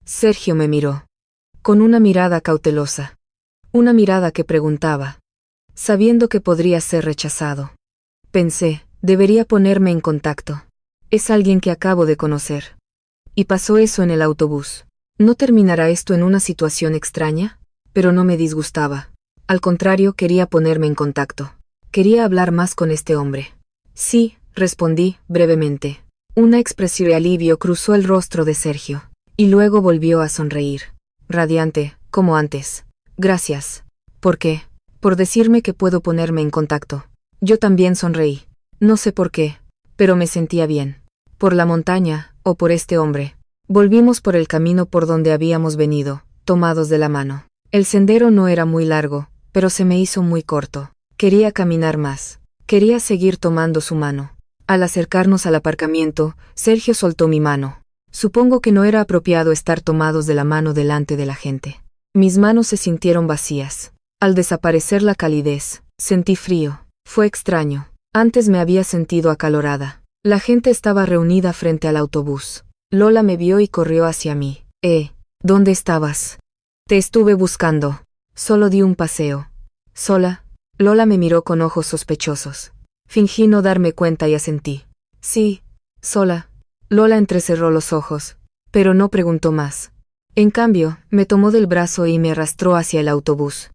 [SPEAKER 1] Sergio me miró. Con una mirada cautelosa. Una mirada que preguntaba. Sabiendo que podría ser rechazado. Pensé, debería ponerme en contacto. Es alguien que acabo de conocer. Y pasó eso en el autobús. ¿No terminará esto en una situación extraña? Pero no me disgustaba. Al contrario, quería ponerme en contacto. Quería hablar más con este hombre. Sí, respondí, brevemente. Una expresión de alivio cruzó el rostro de Sergio. Y luego volvió a sonreír. Radiante, como antes. Gracias. ¿Por qué? Por decirme que puedo ponerme en contacto. Yo también sonreí. No sé por qué, pero me sentía bien. Por la montaña, o por este hombre. Volvimos por el camino por donde habíamos venido, tomados de la mano. El sendero no era muy largo, pero se me hizo muy corto. Quería caminar más. Quería seguir tomando su mano. Al acercarnos al aparcamiento, Sergio soltó mi mano. Supongo que no era apropiado estar tomados de la mano delante de la gente. Mis manos se sintieron vacías. Al desaparecer la calidez, sentí frío. Fue extraño. Antes me había sentido acalorada. La gente estaba reunida frente al autobús. Lola me vio y corrió hacia mí. ¿Dónde estabas? Te estuve buscando. Solo di un paseo. ¿Sola? Lola me miró con ojos sospechosos. Fingí no darme cuenta y asentí. Sí, sola. Lola entrecerró los ojos, pero no preguntó más. En cambio, me tomó del brazo y me arrastró hacia el autobús.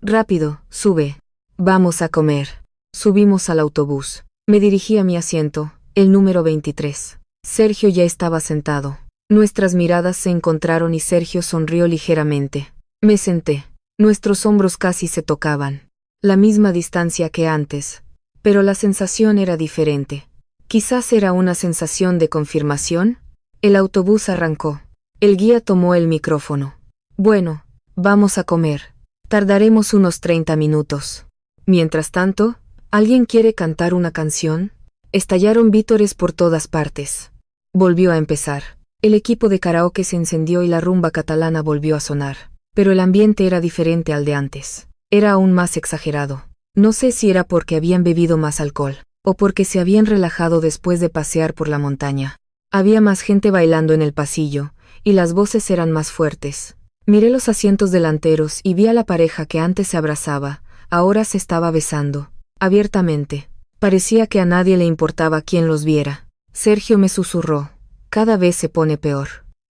[SPEAKER 1] Rápido, sube. Vamos a comer. Subimos al autobús. Me dirigí a mi asiento, el número 23. Sergio ya estaba sentado. Nuestras miradas se encontraron y Sergio sonrió ligeramente. Me senté. Nuestros hombros casi se tocaban. la misma distancia que antes, pero la sensación era diferente. Quizás era una sensación de confirmación. El autobús arrancó. El guía tomó el micrófono. Bueno, vamos a comer. Tardaremos unos 30 minutos. Mientras tanto, ¿alguien quiere cantar una canción? Estallaron vítores por todas partes. Volvió a empezar. El equipo de karaoke se encendió y la rumba catalana volvió a sonar. Pero el ambiente era diferente al de antes. Era aún más exagerado. No sé si era porque habían bebido más alcohol, o porque se habían relajado después de pasear por la montaña. Había más gente bailando en el pasillo, y las voces eran más fuertes. Miré los asientos delanteros y vi a la pareja que antes se abrazaba, ahora se estaba besando, abiertamente. Parecía que a nadie le importaba quién los viera. Sergio me susurró: cada vez se pone peor.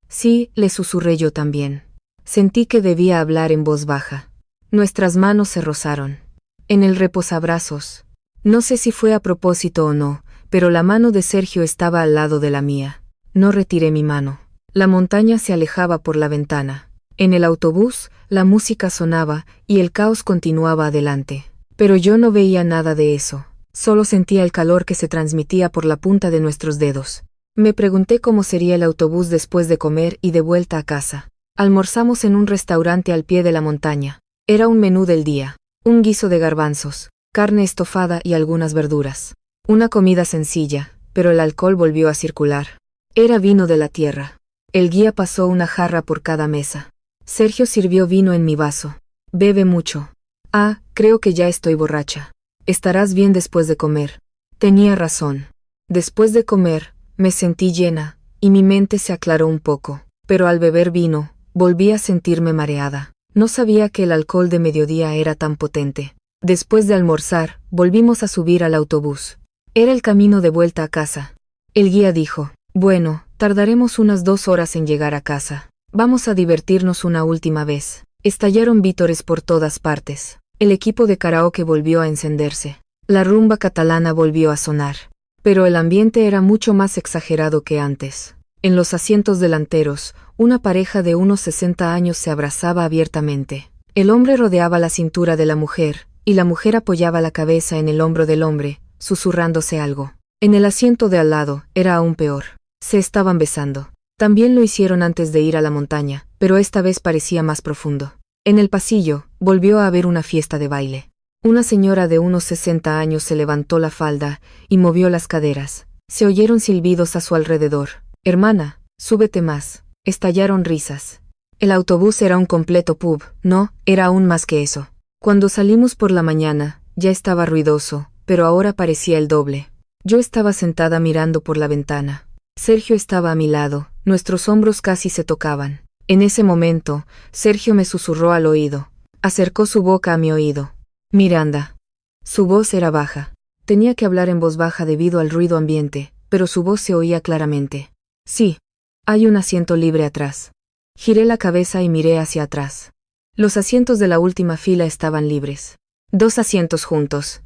[SPEAKER 1] Sí, le susurré yo también. Sentí que debía hablar en voz baja. Nuestras manos se rozaron. En el reposabrazos. No sé si fue a propósito o no, pero la mano de Sergio estaba al lado de la mía. No retiré mi mano. La montaña se alejaba por la ventana. En el autobús, la música sonaba y el caos continuaba adelante. Pero yo no veía nada de eso. Solo sentía el calor que se transmitía por la punta de nuestros dedos. Me pregunté cómo sería el autobús después de comer y de vuelta a casa. Almorzamos en un restaurante al pie de la montaña. Era un menú del día. Un guiso de garbanzos, carne estofada y algunas verduras. Una comida sencilla, pero el alcohol volvió a circular. Era vino de la tierra. El guía pasó una jarra por cada mesa. Sergio sirvió vino en mi vaso. Bebe mucho. Ah, creo que ya estoy borracha. Estarás bien después de comer. Tenía razón. Después de comer, me sentí llena, y mi mente se aclaró un poco. Pero al beber vino, volví a sentirme mareada. No sabía que el alcohol de mediodía era tan potente. Después de almorzar, volvimos a subir al autobús. Era el camino de vuelta a casa. El guía dijo: bueno, tardaremos unas 2 horas en llegar a casa. Vamos a divertirnos una última vez. Estallaron vítores por todas partes. El equipo de karaoke volvió a encenderse. La rumba catalana volvió a sonar. Pero el ambiente era mucho más exagerado que antes. En los asientos delanteros, una pareja de unos 60 años se abrazaba abiertamente. El hombre rodeaba la cintura de la mujer, y la mujer apoyaba la cabeza en el hombro del hombre, susurrándose algo. En el asiento de al lado, era aún peor. Se estaban besando. También lo hicieron antes de ir a la montaña, pero esta vez parecía más profundo. En el pasillo, volvió a haber una fiesta de baile. Una señora de unos 60 años se levantó la falda y movió las caderas. Se oyeron silbidos a su alrededor. Hermana, súbete más. Estallaron risas. El autobús era un completo pub, no, era aún más que eso. Cuando salimos por la mañana, ya estaba ruidoso, pero ahora parecía el doble. Yo estaba sentada mirando por la ventana. Sergio estaba a mi lado, nuestros hombros casi se tocaban. En ese momento, Sergio me susurró al oído. Acercó su boca a mi oído. Miranda. Su voz era baja. Tenía que hablar en voz baja debido al ruido ambiente, pero su voz se oía claramente. Sí. Hay un asiento libre atrás. Giré la cabeza y miré hacia atrás. Los asientos de la última fila estaban libres. 2 asientos juntos.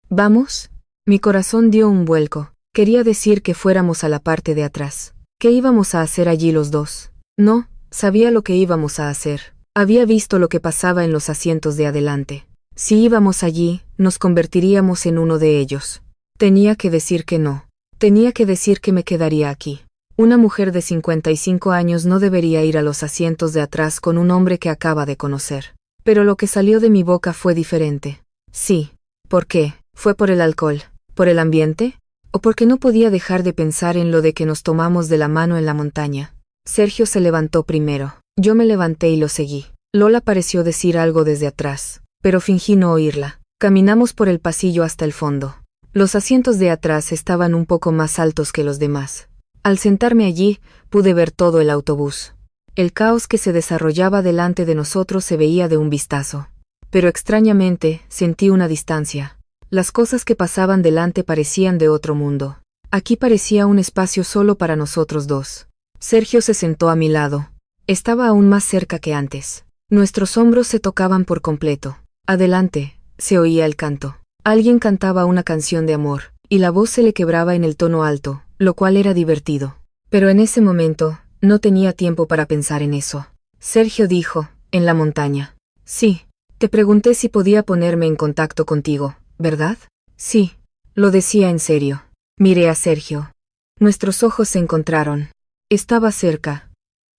[SPEAKER 1] ¿Vamos? Mi corazón dio un vuelco. Quería decir que fuéramos a la parte de atrás. ¿Qué íbamos a hacer allí los dos? No, sabía lo que íbamos a hacer. Había visto lo que pasaba en los asientos de adelante. Si íbamos allí, nos convertiríamos en uno de ellos. Tenía que decir que no. Tenía que decir que me quedaría aquí. Una mujer de 55 años no debería ir a los asientos de atrás con un hombre que acaba de conocer. Pero lo que salió de mi boca fue diferente. Sí. ¿Por qué? ¿Fue por el alcohol? ¿Por el ambiente? ¿O porque no podía dejar de pensar en lo de que nos tomamos de la mano en la montaña? Sergio se levantó primero. Yo me levanté y lo seguí. Lola pareció decir algo desde atrás, pero fingí no oírla. Caminamos por el pasillo hasta el fondo. Los asientos de atrás estaban un poco más altos que los demás. Al sentarme allí, pude ver todo el autobús. El caos que se desarrollaba delante de nosotros se veía de un vistazo. Pero extrañamente, sentí una distancia. Las cosas que pasaban delante parecían de otro mundo. Aquí parecía un espacio solo para nosotros dos. Sergio se sentó a mi lado. Estaba aún más cerca que antes. Nuestros hombros se tocaban por completo. Adelante, se oía el canto. Alguien cantaba una canción de amor, y la voz se le quebraba en el tono alto, lo cual era divertido. Pero en ese momento, no tenía tiempo para pensar en eso. Sergio dijo: en la montaña. Sí, Te pregunté si podía ponerme en contacto contigo, ¿verdad? Sí, lo decía en serio. Miré a Sergio. Nuestros ojos se encontraron. Estaba cerca.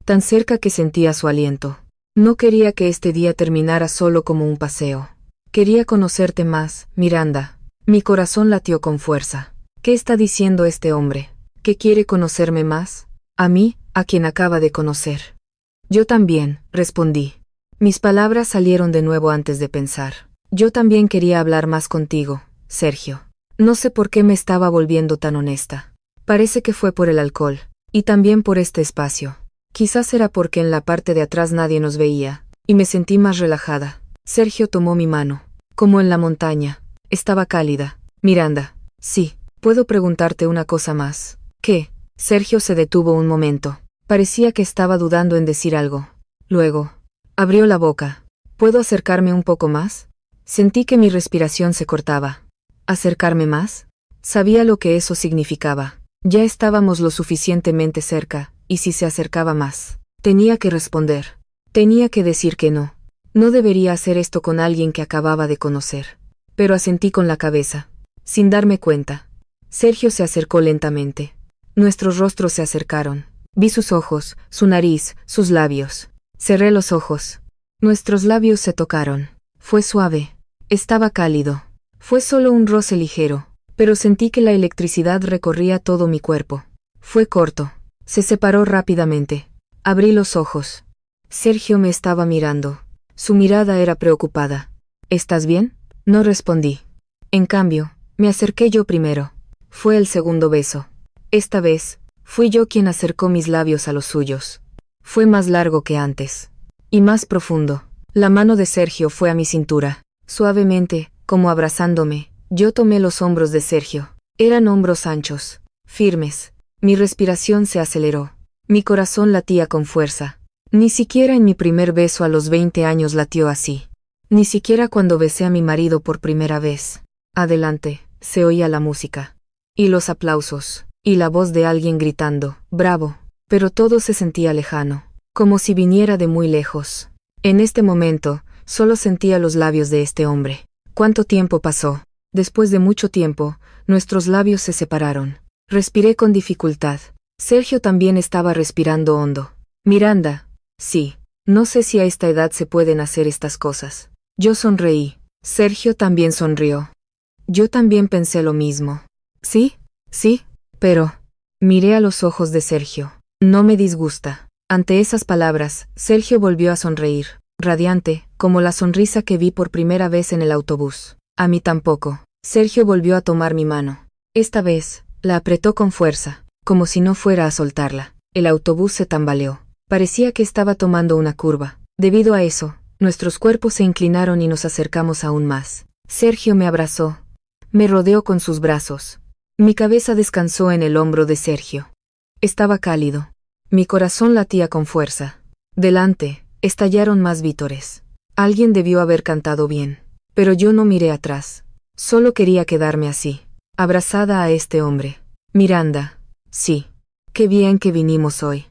[SPEAKER 1] Tan cerca que sentía su aliento. No quería que este día terminara solo como un paseo. Quería conocerte más, Miranda. Mi corazón latió con fuerza. ¿Qué está diciendo este hombre? ¿Que quiere conocerme más? A mí, a quien acaba de conocer. Yo también, respondí. Mis palabras salieron de nuevo antes de pensar. Yo también quería hablar más contigo, Sergio. No sé por qué me estaba volviendo tan honesta. Parece que fue por el alcohol, y también por este espacio. Quizás era porque en la parte de atrás nadie nos veía, y me sentí más relajada. Sergio tomó mi mano. Como en la montaña. Estaba cálida. Miranda, sí, puedo preguntarte una cosa más. ¿Qué? Sergio se detuvo un momento. Parecía que estaba dudando en decir algo. Luego, abrió la boca. ¿Puedo acercarme un poco más? Sentí que mi respiración se cortaba. ¿Acercarme más? Sabía lo que eso significaba. Ya estábamos lo suficientemente cerca, y si se acercaba más. Tenía que responder. Tenía que decir que no. No debería hacer esto con alguien que acababa de conocer. Pero asentí con la cabeza. Sin darme cuenta. Sergio se acercó lentamente. Nuestros rostros se acercaron. Vi sus ojos, su nariz, sus labios. Cerré los ojos. Nuestros labios se tocaron. Fue suave. Estaba cálido. Fue solo un roce ligero, pero sentí que la electricidad recorría todo mi cuerpo. Fue corto. Se separó rápidamente. Abrí los ojos. Sergio me estaba mirando. Su mirada era preocupada. ¿Estás bien? No respondí. En cambio, me acerqué yo primero. Fue el segundo beso. Esta vez, fui yo quien acercó mis labios a los suyos. Fue más largo que antes. Y más profundo. La mano de Sergio fue a mi cintura. Suavemente, como abrazándome, yo tomé los hombros de Sergio. Eran hombros anchos, firmes. Mi respiración se aceleró. Mi corazón latía con fuerza. Ni siquiera en mi primer beso a los 20 años latió así. Ni siquiera cuando besé a mi marido por primera vez. Adelante, se oía la música. Y los aplausos. Y la voz de alguien gritando, ¡bravo! Pero todo se sentía lejano. Como si viniera de muy lejos. En este momento, solo sentía los labios de este hombre. ¿Cuánto tiempo pasó? Después de mucho tiempo, nuestros labios se separaron. Respiré con dificultad. Sergio también estaba respirando hondo. Miranda. Sí. No sé si a esta edad se pueden hacer estas cosas. Yo sonreí. Sergio también sonrió. Yo también pensé lo mismo. ¿Sí? Sí. Pero... Miré a los ojos de Sergio. No me disgusta. Ante esas palabras, Sergio volvió a sonreír. Radiante, como la sonrisa que vi por primera vez en el autobús. A mí tampoco. Sergio volvió a tomar mi mano. Esta vez, la apretó con fuerza, como si no fuera a soltarla. El autobús se tambaleó. Parecía que estaba tomando una curva. Debido a eso, nuestros cuerpos se inclinaron y nos acercamos aún más. Sergio me abrazó. Me rodeó con sus brazos. Mi cabeza descansó en el hombro de Sergio. Estaba cálido. Mi corazón latía con fuerza. Delante, estallaron más vítores. Alguien debió haber cantado bien. Pero yo no miré atrás. Solo quería quedarme así, abrazada a este hombre. Miranda. Sí. Qué bien que vinimos hoy.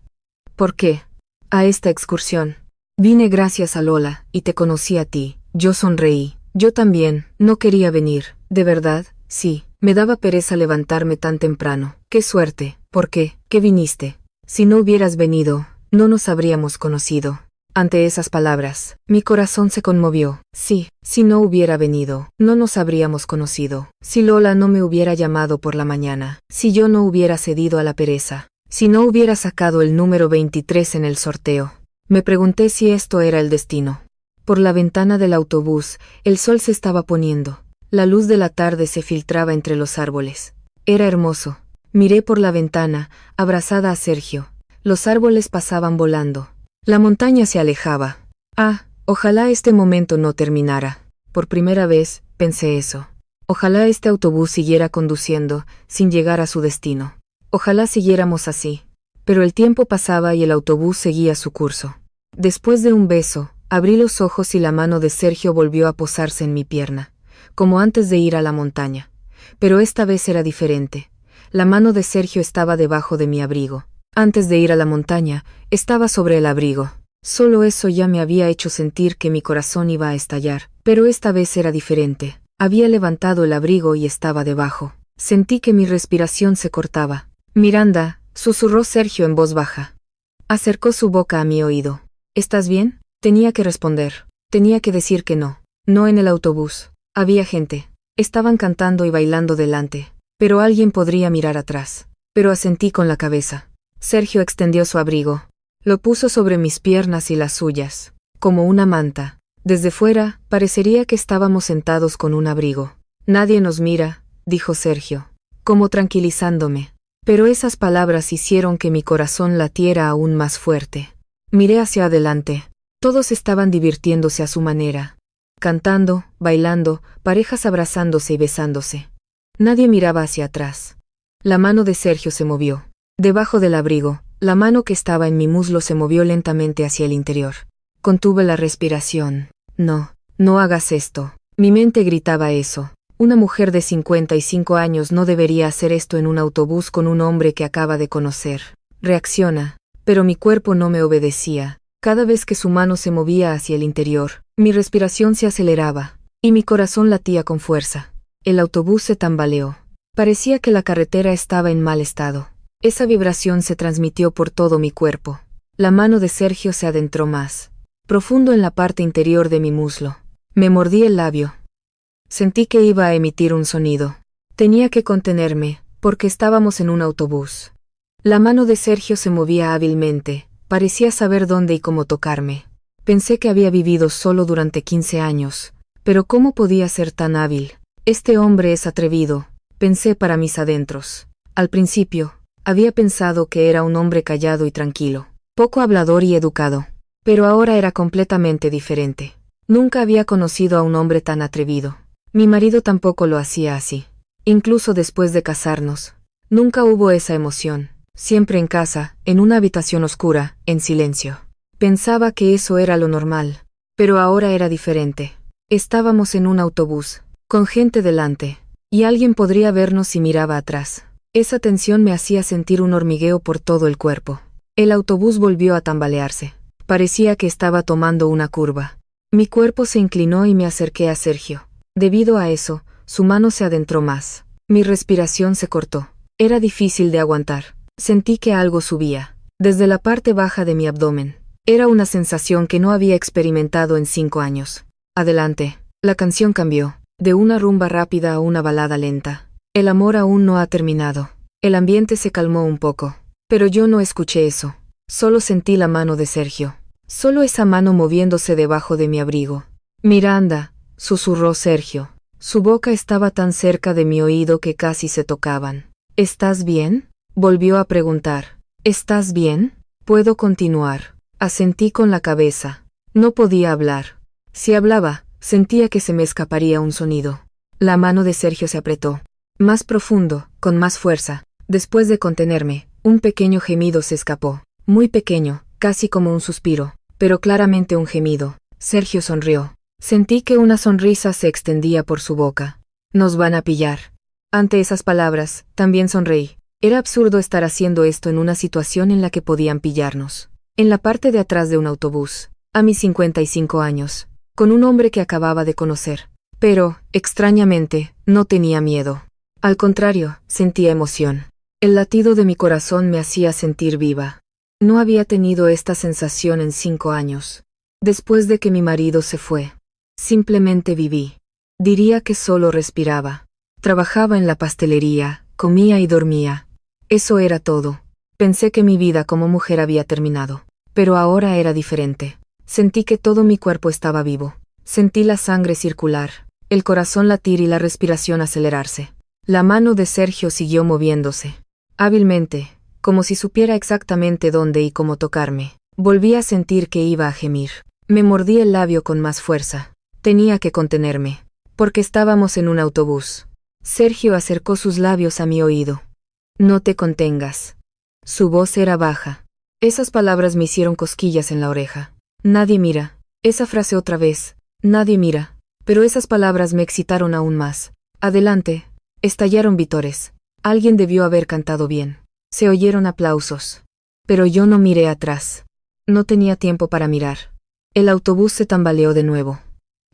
[SPEAKER 1] ¿Por qué? A esta excursión. Vine gracias a Lola, y te conocí a ti. Yo sonreí. Yo también, no quería venir. De verdad, sí. Me daba pereza levantarme tan temprano. ¡Qué suerte! ¿Por qué? ¿Qué viniste? Si no hubieras venido, no nos habríamos conocido. Ante esas palabras, mi corazón se conmovió. Sí, si no hubiera venido, no nos habríamos conocido. Si Lola no me hubiera llamado por la mañana, si yo no hubiera cedido a la pereza, si no hubiera sacado el número 23 en el sorteo. Me pregunté si esto era el destino. Por la ventana del autobús, el sol se estaba poniendo. La luz de la tarde se filtraba entre los árboles. Era hermoso. Miré por la ventana, abrazada a Sergio. Los árboles pasaban volando. La montaña se alejaba. Ah, ojalá este momento no terminara. Por primera vez, pensé eso. Ojalá este autobús siguiera conduciendo, sin llegar a su destino. Ojalá siguiéramos así. Pero el tiempo pasaba y el autobús seguía su curso. Después de un beso, abrí los ojos y la mano de Sergio volvió a posarse en mi pierna, como antes de ir a la montaña. Pero esta vez era diferente. La mano de Sergio estaba debajo de mi abrigo. Antes de ir a la montaña, estaba sobre el abrigo. Solo eso ya me había hecho sentir que mi corazón iba a estallar, pero esta vez era diferente. Había levantado el abrigo y estaba debajo. Sentí que mi respiración se cortaba. Miranda, susurró Sergio en voz baja. Acercó su boca a mi oído. ¿Estás bien? Tenía que responder. Tenía que decir que no. No en el autobús. Había gente. Estaban cantando y bailando delante. Pero alguien podría mirar atrás. Pero asentí con la cabeza. Sergio extendió su abrigo. Lo puso sobre mis piernas y las suyas, como una manta. Desde fuera, parecería que estábamos sentados con un abrigo. Nadie nos mira, dijo Sergio, como tranquilizándome. Pero esas palabras hicieron que mi corazón latiera aún más fuerte. Miré hacia adelante. Todos estaban divirtiéndose a su manera. Cantando, bailando, parejas abrazándose y besándose. Nadie miraba hacia atrás. La mano de Sergio se movió. Debajo del abrigo, la mano que estaba en mi muslo se movió lentamente hacia el interior. Contuve la respiración. No, no hagas esto. Mi mente gritaba eso. Una mujer de 55 años no debería hacer esto en un autobús con un hombre que acaba de conocer. Reacciona. Pero mi cuerpo no me obedecía. Cada vez que su mano se movía hacia el interior, mi respiración se aceleraba, y mi corazón latía con fuerza. El autobús se tambaleó. Parecía que la carretera estaba en mal estado. Esa vibración se transmitió por todo mi cuerpo. La mano de Sergio se adentró más, profundo en la parte interior de mi muslo. Me mordí el labio. Sentí que iba a emitir un sonido. Tenía que contenerme, porque estábamos en un autobús. La mano de Sergio se movía hábilmente, parecía saber dónde y cómo tocarme. Pensé que había vivido solo durante 15 años, pero ¿cómo podía ser tan hábil? Este hombre es atrevido, pensé para mis adentros. Al principio, había pensado que era un hombre callado y tranquilo, poco hablador y educado, pero ahora era completamente diferente. Nunca había conocido a un hombre tan atrevido. Mi marido tampoco lo hacía así. Incluso después de casarnos, nunca hubo esa emoción. Siempre en casa, en una habitación oscura, en silencio. Pensaba que eso era lo normal, pero ahora era diferente. Estábamos en un autobús, con gente delante, y alguien podría vernos si miraba atrás. Esa tensión me hacía sentir un hormigueo por todo el cuerpo. El autobús volvió a tambalearse. Parecía que estaba tomando una curva. Mi cuerpo se inclinó y me acerqué a Sergio. Debido a eso, su mano se adentró más. Mi respiración se cortó. Era difícil de aguantar. Sentí que algo subía, desde la parte baja de mi abdomen. Era una sensación que no había experimentado en 5 años. Adelante. La canción cambió, de una rumba rápida a una balada lenta. El amor aún no ha terminado. El ambiente se calmó un poco, pero yo no escuché eso. Solo sentí la mano de Sergio. Solo esa mano moviéndose debajo de mi abrigo. Miranda, susurró Sergio. Su boca estaba tan cerca de mi oído que casi se tocaban. ¿Estás bien? Volvió a preguntar. ¿Estás bien? ¿Puedo continuar? Asentí con la cabeza. No podía hablar. Si hablaba, sentía que se me escaparía un sonido. La mano de Sergio se apretó. Más profundo, con más fuerza. Después de contenerme, un pequeño gemido se escapó. Muy pequeño, casi como un suspiro, pero claramente un gemido. Sergio sonrió. Sentí que una sonrisa se extendía por su boca. Nos van a pillar. Ante esas palabras, también sonreí. Era absurdo estar haciendo esto en una situación en la que podían pillarnos. En la parte de atrás de un autobús, a mis 55 años, con un hombre que acababa de conocer. Pero, extrañamente, no tenía miedo. Al contrario, sentía emoción. El latido de mi corazón me hacía sentir viva. No había tenido esta sensación en 5 años. Después de que mi marido se fue. Simplemente viví. Diría que solo respiraba. Trabajaba en la pastelería, comía y dormía. Eso era todo. Pensé que mi vida como mujer había terminado. Pero ahora era diferente. Sentí que todo mi cuerpo estaba vivo. Sentí la sangre circular, el corazón latir y la respiración acelerarse. La mano de Sergio siguió moviéndose. Hábilmente, como si supiera exactamente dónde y cómo tocarme. Volví a sentir que iba a gemir. Me mordí el labio con más fuerza. Tenía que contenerme, porque estábamos en un autobús. Sergio acercó sus labios a mi oído. No te contengas. Su voz era baja. Esas palabras me hicieron cosquillas en la oreja. Nadie mira. Esa frase otra vez. Nadie mira. Pero esas palabras me excitaron aún más. Adelante. Estallaron vítores. Alguien debió haber cantado bien. Se oyeron aplausos. Pero yo no miré atrás. No tenía tiempo para mirar. El autobús se tambaleó de nuevo.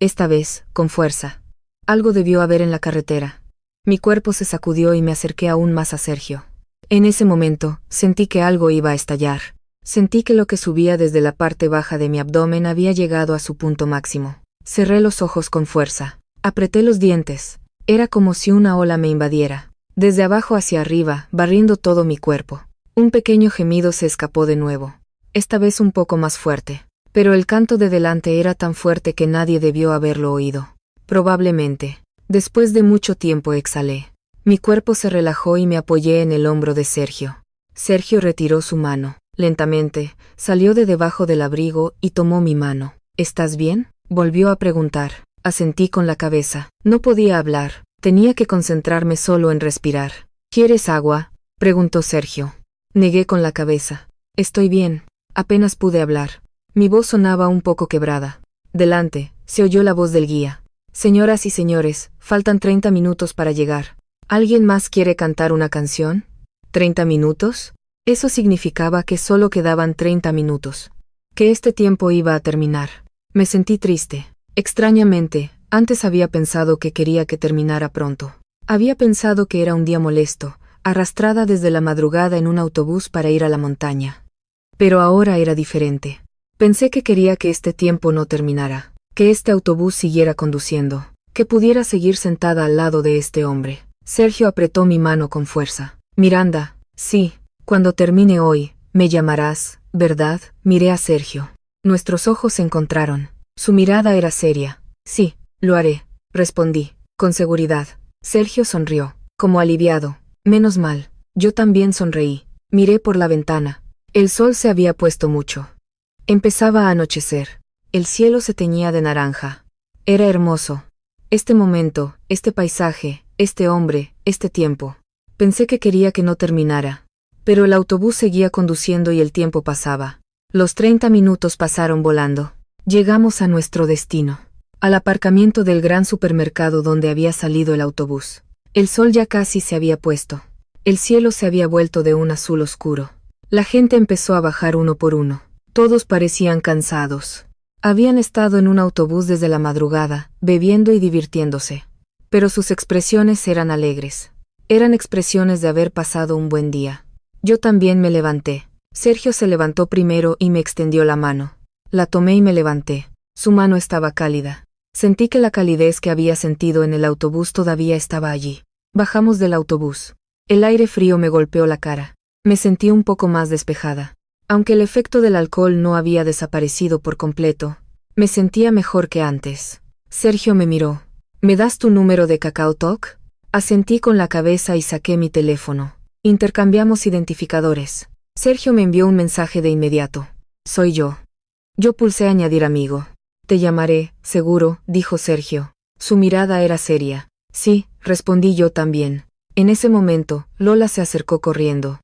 [SPEAKER 1] Esta vez, con fuerza. Algo debió haber en la carretera. Mi cuerpo se sacudió y me acerqué aún más a Sergio. En ese momento, sentí que algo iba a estallar. Sentí que lo que subía desde la parte baja de mi abdomen había llegado a su punto máximo. Cerré los ojos con fuerza. Apreté los dientes. Era como si una ola me invadiera. Desde abajo hacia arriba, barriendo todo mi cuerpo. Un pequeño gemido se escapó de nuevo. Esta vez un poco más fuerte. Pero el canto de delante era tan fuerte que nadie debió haberlo oído. Probablemente. Después de mucho tiempo exhalé. Mi cuerpo se relajó y me apoyé en el hombro de Sergio. Sergio retiró su mano. Lentamente, salió de debajo del abrigo y tomó mi mano. ¿Estás bien?, volvió a preguntar. Asentí con la cabeza. No podía hablar. Tenía que concentrarme solo en respirar. ¿Quieres agua?, preguntó Sergio. Negué con la cabeza. Estoy bien. Apenas pude hablar. Mi voz sonaba un poco quebrada. Delante, se oyó la voz del guía. Señoras y señores, faltan 30 minutos para llegar. ¿Alguien más quiere cantar una canción? ¿30 minutos? Eso significaba que solo quedaban 30 minutos. Que este tiempo iba a terminar. Me sentí triste. Extrañamente, antes había pensado que quería que terminara pronto. Había pensado que era un día molesto, arrastrada desde la madrugada en un autobús para ir a la montaña. Pero ahora era diferente. Pensé que quería que este tiempo no terminara, que este autobús siguiera conduciendo, que pudiera seguir sentada al lado de este hombre. Sergio apretó mi mano con fuerza. Miranda, sí, cuando termine hoy, me llamarás, ¿verdad? Miré a Sergio. Nuestros ojos se encontraron. Su mirada era seria. Sí, lo haré, respondí, con seguridad. Sergio sonrió, como aliviado. Menos mal. Yo también sonreí. Miré por la ventana. El sol se había puesto mucho. Empezaba a anochecer. El cielo se teñía de naranja. Era hermoso. Este momento, este paisaje, este hombre, este tiempo. Pensé que quería que no terminara. Pero el autobús seguía conduciendo y el tiempo pasaba. Los 30 minutos pasaron volando. Llegamos a nuestro destino. Al aparcamiento del gran supermercado donde había salido el autobús. El sol ya casi se había puesto. El cielo se había vuelto de un azul oscuro. La gente empezó a bajar uno por uno. Todos parecían cansados. Habían estado en un autobús desde la madrugada, bebiendo y divirtiéndose. Pero sus expresiones eran alegres. Eran expresiones de haber pasado un buen día. Yo también me levanté. Sergio se levantó primero y me extendió la mano. La tomé y me levanté. Su mano estaba cálida. Sentí que la calidez que había sentido en el autobús todavía estaba allí. Bajamos del autobús. El aire frío me golpeó la cara. Me sentí un poco más despejada. Aunque el efecto del alcohol no había desaparecido por completo, me sentía mejor que antes. Sergio me miró. ¿Me das tu número de KakaoTalk? Asentí con la cabeza y saqué mi teléfono. Intercambiamos identificadores. Sergio me envió un mensaje de inmediato. Soy yo. Yo pulsé añadir amigo. Te llamaré, seguro, dijo Sergio. Su mirada era seria. Sí, respondí yo también. En ese momento, Lola se acercó corriendo.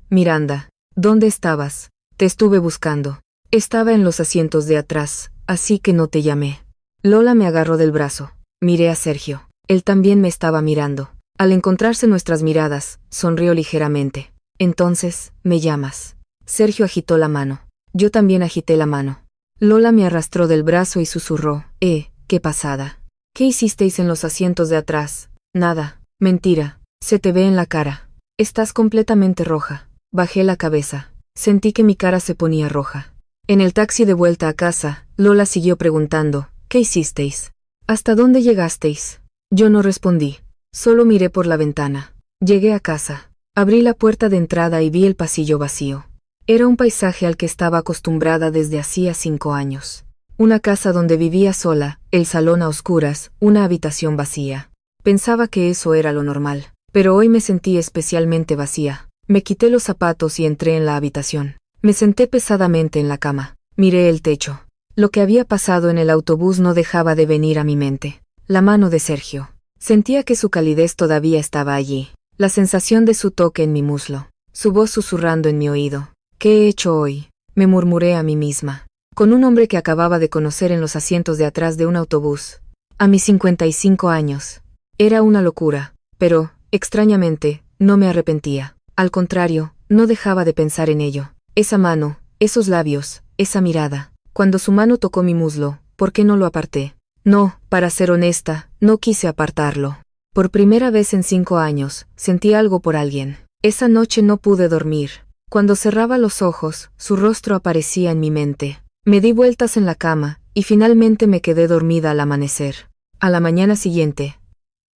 [SPEAKER 1] Miranda, ¿dónde estabas? Te estuve buscando. Estaba en los asientos de atrás, así que no te llamé. Lola me agarró del brazo. Miré a Sergio. Él también me estaba mirando. Al encontrarse nuestras miradas, sonrió ligeramente. Entonces, ¿me llamas? Sergio agitó la mano. Yo también agité la mano. Lola me arrastró del brazo y susurró. Qué pasada. ¿Qué hicisteis en los asientos de atrás? Nada. Mentira. Se te ve en la cara. Estás completamente roja. Bajé la cabeza. Sentí que mi cara se ponía roja. En el taxi de vuelta a casa, Lola siguió preguntando. ¿Qué hicisteis? ¿Hasta dónde llegasteis? Yo no respondí. Solo miré por la ventana. Llegué a casa. Abrí la puerta de entrada y vi el pasillo vacío. Era un paisaje al que estaba acostumbrada desde hacía 5 años. Una casa donde vivía sola, el salón a oscuras, una habitación vacía. Pensaba que eso era lo normal, pero hoy me sentí especialmente vacía. Me quité los zapatos y entré en la habitación. Me senté pesadamente en la cama. Miré el techo. Lo que había pasado en el autobús no dejaba de venir a mi mente. La mano de Sergio. Sentía que su calidez todavía estaba allí. La sensación de su toque en mi muslo. Su voz susurrando en mi oído. ¿Qué he hecho hoy?, me murmuré a mí misma. Con un hombre que acababa de conocer en los asientos de atrás de un autobús. A mis 55 años. Era una locura, pero, extrañamente, no me arrepentía. Al contrario, no dejaba de pensar en ello. Esa mano, Esos labios, esa mirada. Cuando su mano tocó mi muslo, ¿por qué no lo aparté? No, para ser honesta, no quise apartarlo. Por primera vez en 5 años, sentí algo por alguien. Esa noche no pude dormir. Cuando cerraba los ojos, su rostro aparecía en mi mente. Me di vueltas en la cama, y finalmente me quedé dormida al amanecer. A la mañana siguiente,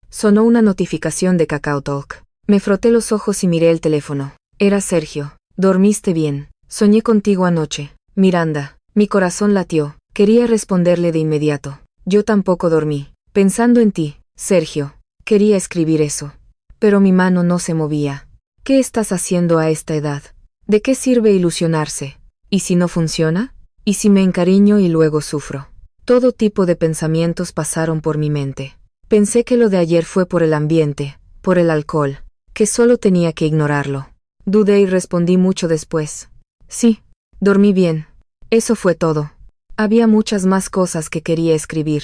[SPEAKER 1] sonó una notificación de KakaoTalk. Me froté los ojos y miré el teléfono. Era Sergio. ¿Dormiste bien? Soñé contigo anoche. Miranda. Mi corazón latió. Quería responderle de inmediato. Yo tampoco dormí. Pensando en ti, Sergio. Quería escribir eso. Pero mi mano no se movía. ¿Qué estás haciendo a esta edad? ¿De qué sirve ilusionarse? ¿Y si no funciona? ¿Y si me encariño y luego sufro? Todo tipo de pensamientos pasaron por mi mente. Pensé que lo de ayer fue por el ambiente, por el alcohol, que solo tenía que ignorarlo. Dudé y respondí mucho después. Sí, dormí bien. Eso fue todo. Había muchas más cosas que quería escribir.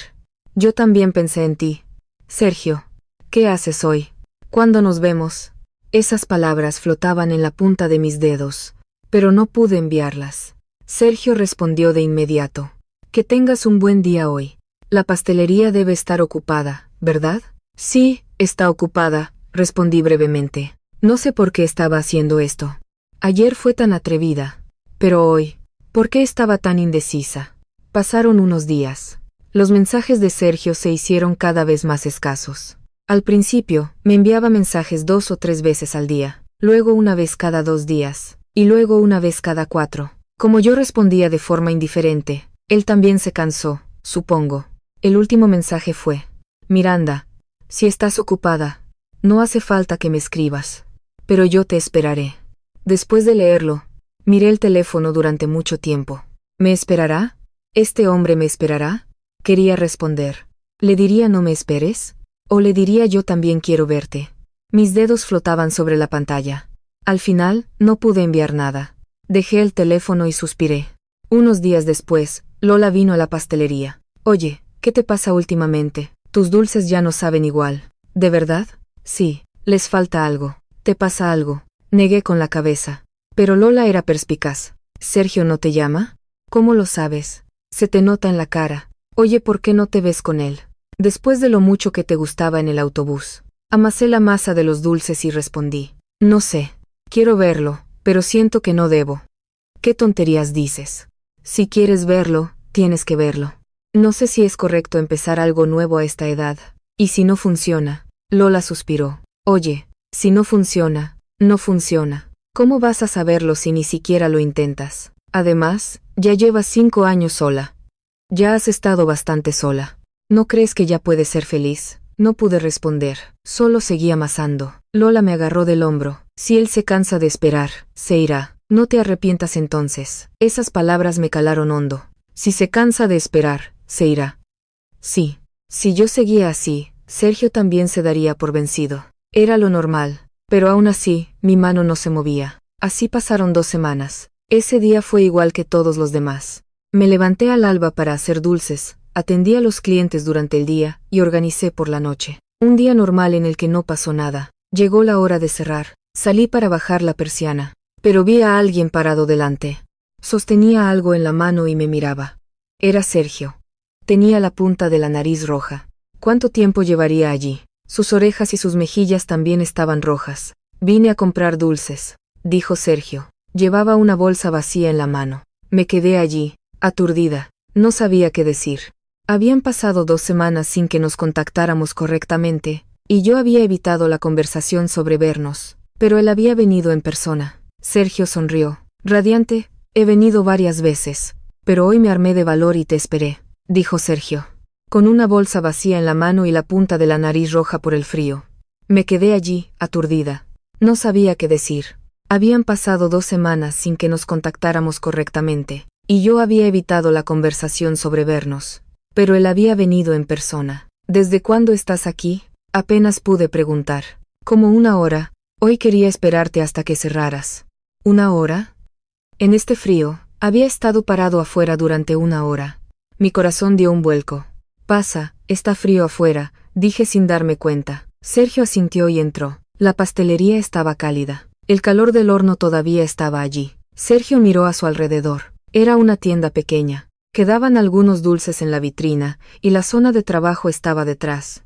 [SPEAKER 1] Yo también pensé en ti. Sergio, ¿qué haces hoy? ¿Cuándo nos vemos? Esas palabras flotaban en la punta de mis dedos, pero no pude enviarlas. Sergio respondió de inmediato. Que tengas un buen día hoy. La pastelería debe estar ocupada, ¿verdad? Sí, está ocupada, respondí brevemente. No sé por qué estaba haciendo esto. Ayer fue tan atrevida. Pero hoy, ¿por qué estaba tan indecisa? Pasaron unos días. Los mensajes de Sergio se hicieron cada vez más escasos. Al principio, me enviaba mensajes 2 o 3 veces al día, luego una vez cada 2 días, y luego una vez cada 4. Como yo respondía de forma indiferente, él también se cansó, supongo. El último mensaje fue: Miranda, si estás ocupada, no hace falta que me escribas, pero yo te esperaré. Después de leerlo, miré el teléfono durante mucho tiempo. ¿Me esperará? ¿Este hombre me esperará? Quería responder. ¿Le diría no me esperes? ¿O le diría yo también quiero verte? Mis dedos flotaban sobre la pantalla. Al final, no pude enviar nada. Dejé el teléfono y suspiré. Unos días después, Lola vino a la pastelería. Oye, ¿qué te pasa últimamente? Tus dulces ya no saben igual. ¿De verdad? Sí, les falta algo. ¿Te pasa algo? Negué con la cabeza. Pero Lola era perspicaz. ¿Sergio no te llama? ¿Cómo lo sabes? Se te nota en la cara. Oye, ¿por qué no te ves con él? Después de lo mucho que te gustaba en el autobús. Amasé la masa de los dulces y respondí. No sé. Quiero verlo, pero siento que no debo. ¿Qué tonterías dices? Si quieres verlo, tienes que verlo. No sé si es correcto empezar algo nuevo a esta edad. ¿Y si no funciona? Lola suspiró. Oye, si no funciona, no funciona. ¿Cómo vas a saberlo si ni siquiera lo intentas? Además, ya llevas 5 años sola. Ya has estado bastante sola. ¿No crees que ya puedes ser feliz? No pude responder, solo seguí amasando. Lola me agarró del hombro. Si él se cansa de esperar, se irá. No te arrepientas entonces. Esas palabras me calaron hondo. Si se cansa de esperar, se irá. Sí. Si yo seguía así, Sergio también se daría por vencido. Era lo normal, pero aún así, mi mano no se movía. Así pasaron 2 semanas. Ese día fue igual que todos los demás. Me levanté al alba para hacer dulces, atendí a los clientes durante el día y organicé por la noche. Un día normal en el que no pasó nada. Llegó la hora de cerrar. Salí para bajar la persiana, pero vi a alguien parado delante. Sostenía algo en la mano y me miraba. Era Sergio. Tenía la punta de la nariz roja. ¿Cuánto tiempo llevaría allí? Sus orejas y sus mejillas también estaban rojas. Vine a comprar dulces, dijo Sergio. Llevaba una bolsa vacía en la mano. Me quedé allí, aturdida. No sabía qué decir. Habían pasado 2 semanas sin que nos contactáramos correctamente, y yo había evitado la conversación sobre vernos, pero él había venido en persona. Sergio sonrió. Radiante, he venido varias veces, pero hoy me armé de valor y te esperé, dijo Sergio, con una bolsa vacía en la mano y la punta de la nariz roja por el frío. Me quedé allí, aturdida. No sabía qué decir. Habían pasado 2 semanas sin que nos contactáramos correctamente, y yo había evitado la conversación sobre vernos. Pero él había venido en persona. ¿Desde cuándo estás aquí? Apenas pude preguntar. Como 1 hora. Hoy quería esperarte hasta que cerraras. ¿1 hora? En este frío, había estado parado afuera durante 1 hora. Mi corazón dio un vuelco. Pasa, está frío afuera, dije sin darme cuenta. Sergio asintió y entró. La pastelería estaba cálida. El calor del horno todavía estaba allí. Sergio miró a su alrededor. Era una tienda pequeña. Quedaban algunos dulces en la vitrina, y la zona de trabajo estaba detrás.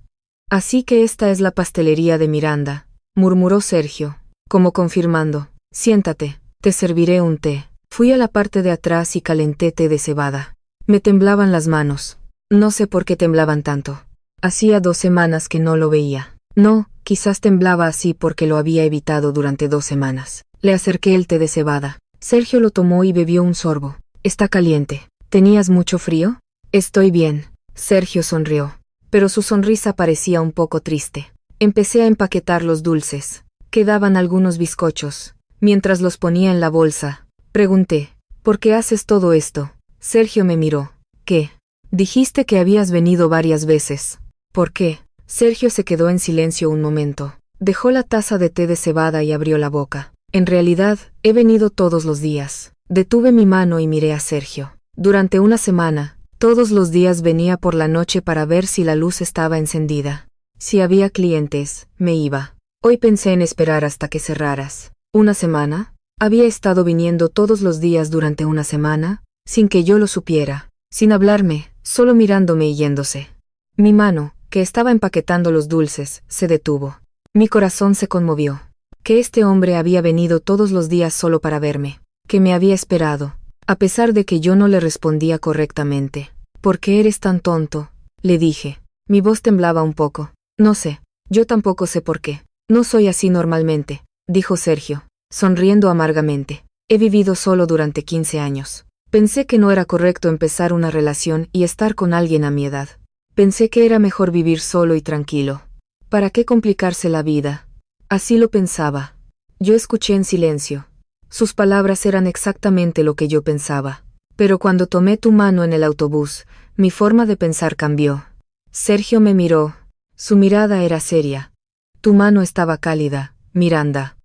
[SPEAKER 1] Así que esta es la pastelería de Miranda, murmuró Sergio, como confirmando. Siéntate, te serviré un té. Fui a la parte de atrás y calenté té de cebada. Me temblaban las manos. No sé por qué temblaban tanto. Hacía 2 semanas que no lo veía. No, quizás temblaba así porque lo había evitado durante 2 semanas. Le acerqué el té de cebada. Sergio lo tomó y bebió un sorbo. Está caliente. ¿Tenías mucho frío? Estoy bien. Sergio sonrió, pero su sonrisa parecía un poco triste. Empecé a empaquetar los dulces. Quedaban algunos bizcochos. Mientras los ponía en la bolsa, pregunté, ¿por qué haces todo esto? Sergio me miró. ¿Qué? Dijiste que habías venido varias veces. ¿Por qué? Sergio se quedó en silencio un momento. Dejó la taza de té de cebada y abrió la boca. En realidad, he venido todos los días. Detuve mi mano y miré a Sergio. Durante una semana, todos los días venía por la noche para ver si la luz estaba encendida. Si había clientes, me iba. Hoy pensé en esperar hasta que cerraras. ¿Una semana? Había estado viniendo todos los días durante una semana, sin que yo lo supiera, sin hablarme, solo mirándome y yéndose. Mi mano, que estaba empaquetando los dulces, se detuvo. Mi corazón se conmovió. Que este hombre había venido todos los días solo para verme, que me había esperado, a pesar de que yo no le respondía correctamente. ¿Por qué eres tan tonto?, le dije. Mi voz temblaba un poco. No sé, yo tampoco sé por qué. No soy así normalmente, dijo Sergio, sonriendo amargamente. He vivido solo durante 15 años. Pensé que no era correcto empezar una relación y estar con alguien a mi edad. Pensé que era mejor vivir solo y tranquilo. ¿Para qué complicarse la vida? Así lo pensaba. Yo escuché en silencio. Sus palabras eran exactamente lo que yo pensaba. Pero cuando tomé tu mano en el autobús, mi forma de pensar cambió. Sergio me miró. Su mirada era seria. Tu mano estaba cálida, Miranda.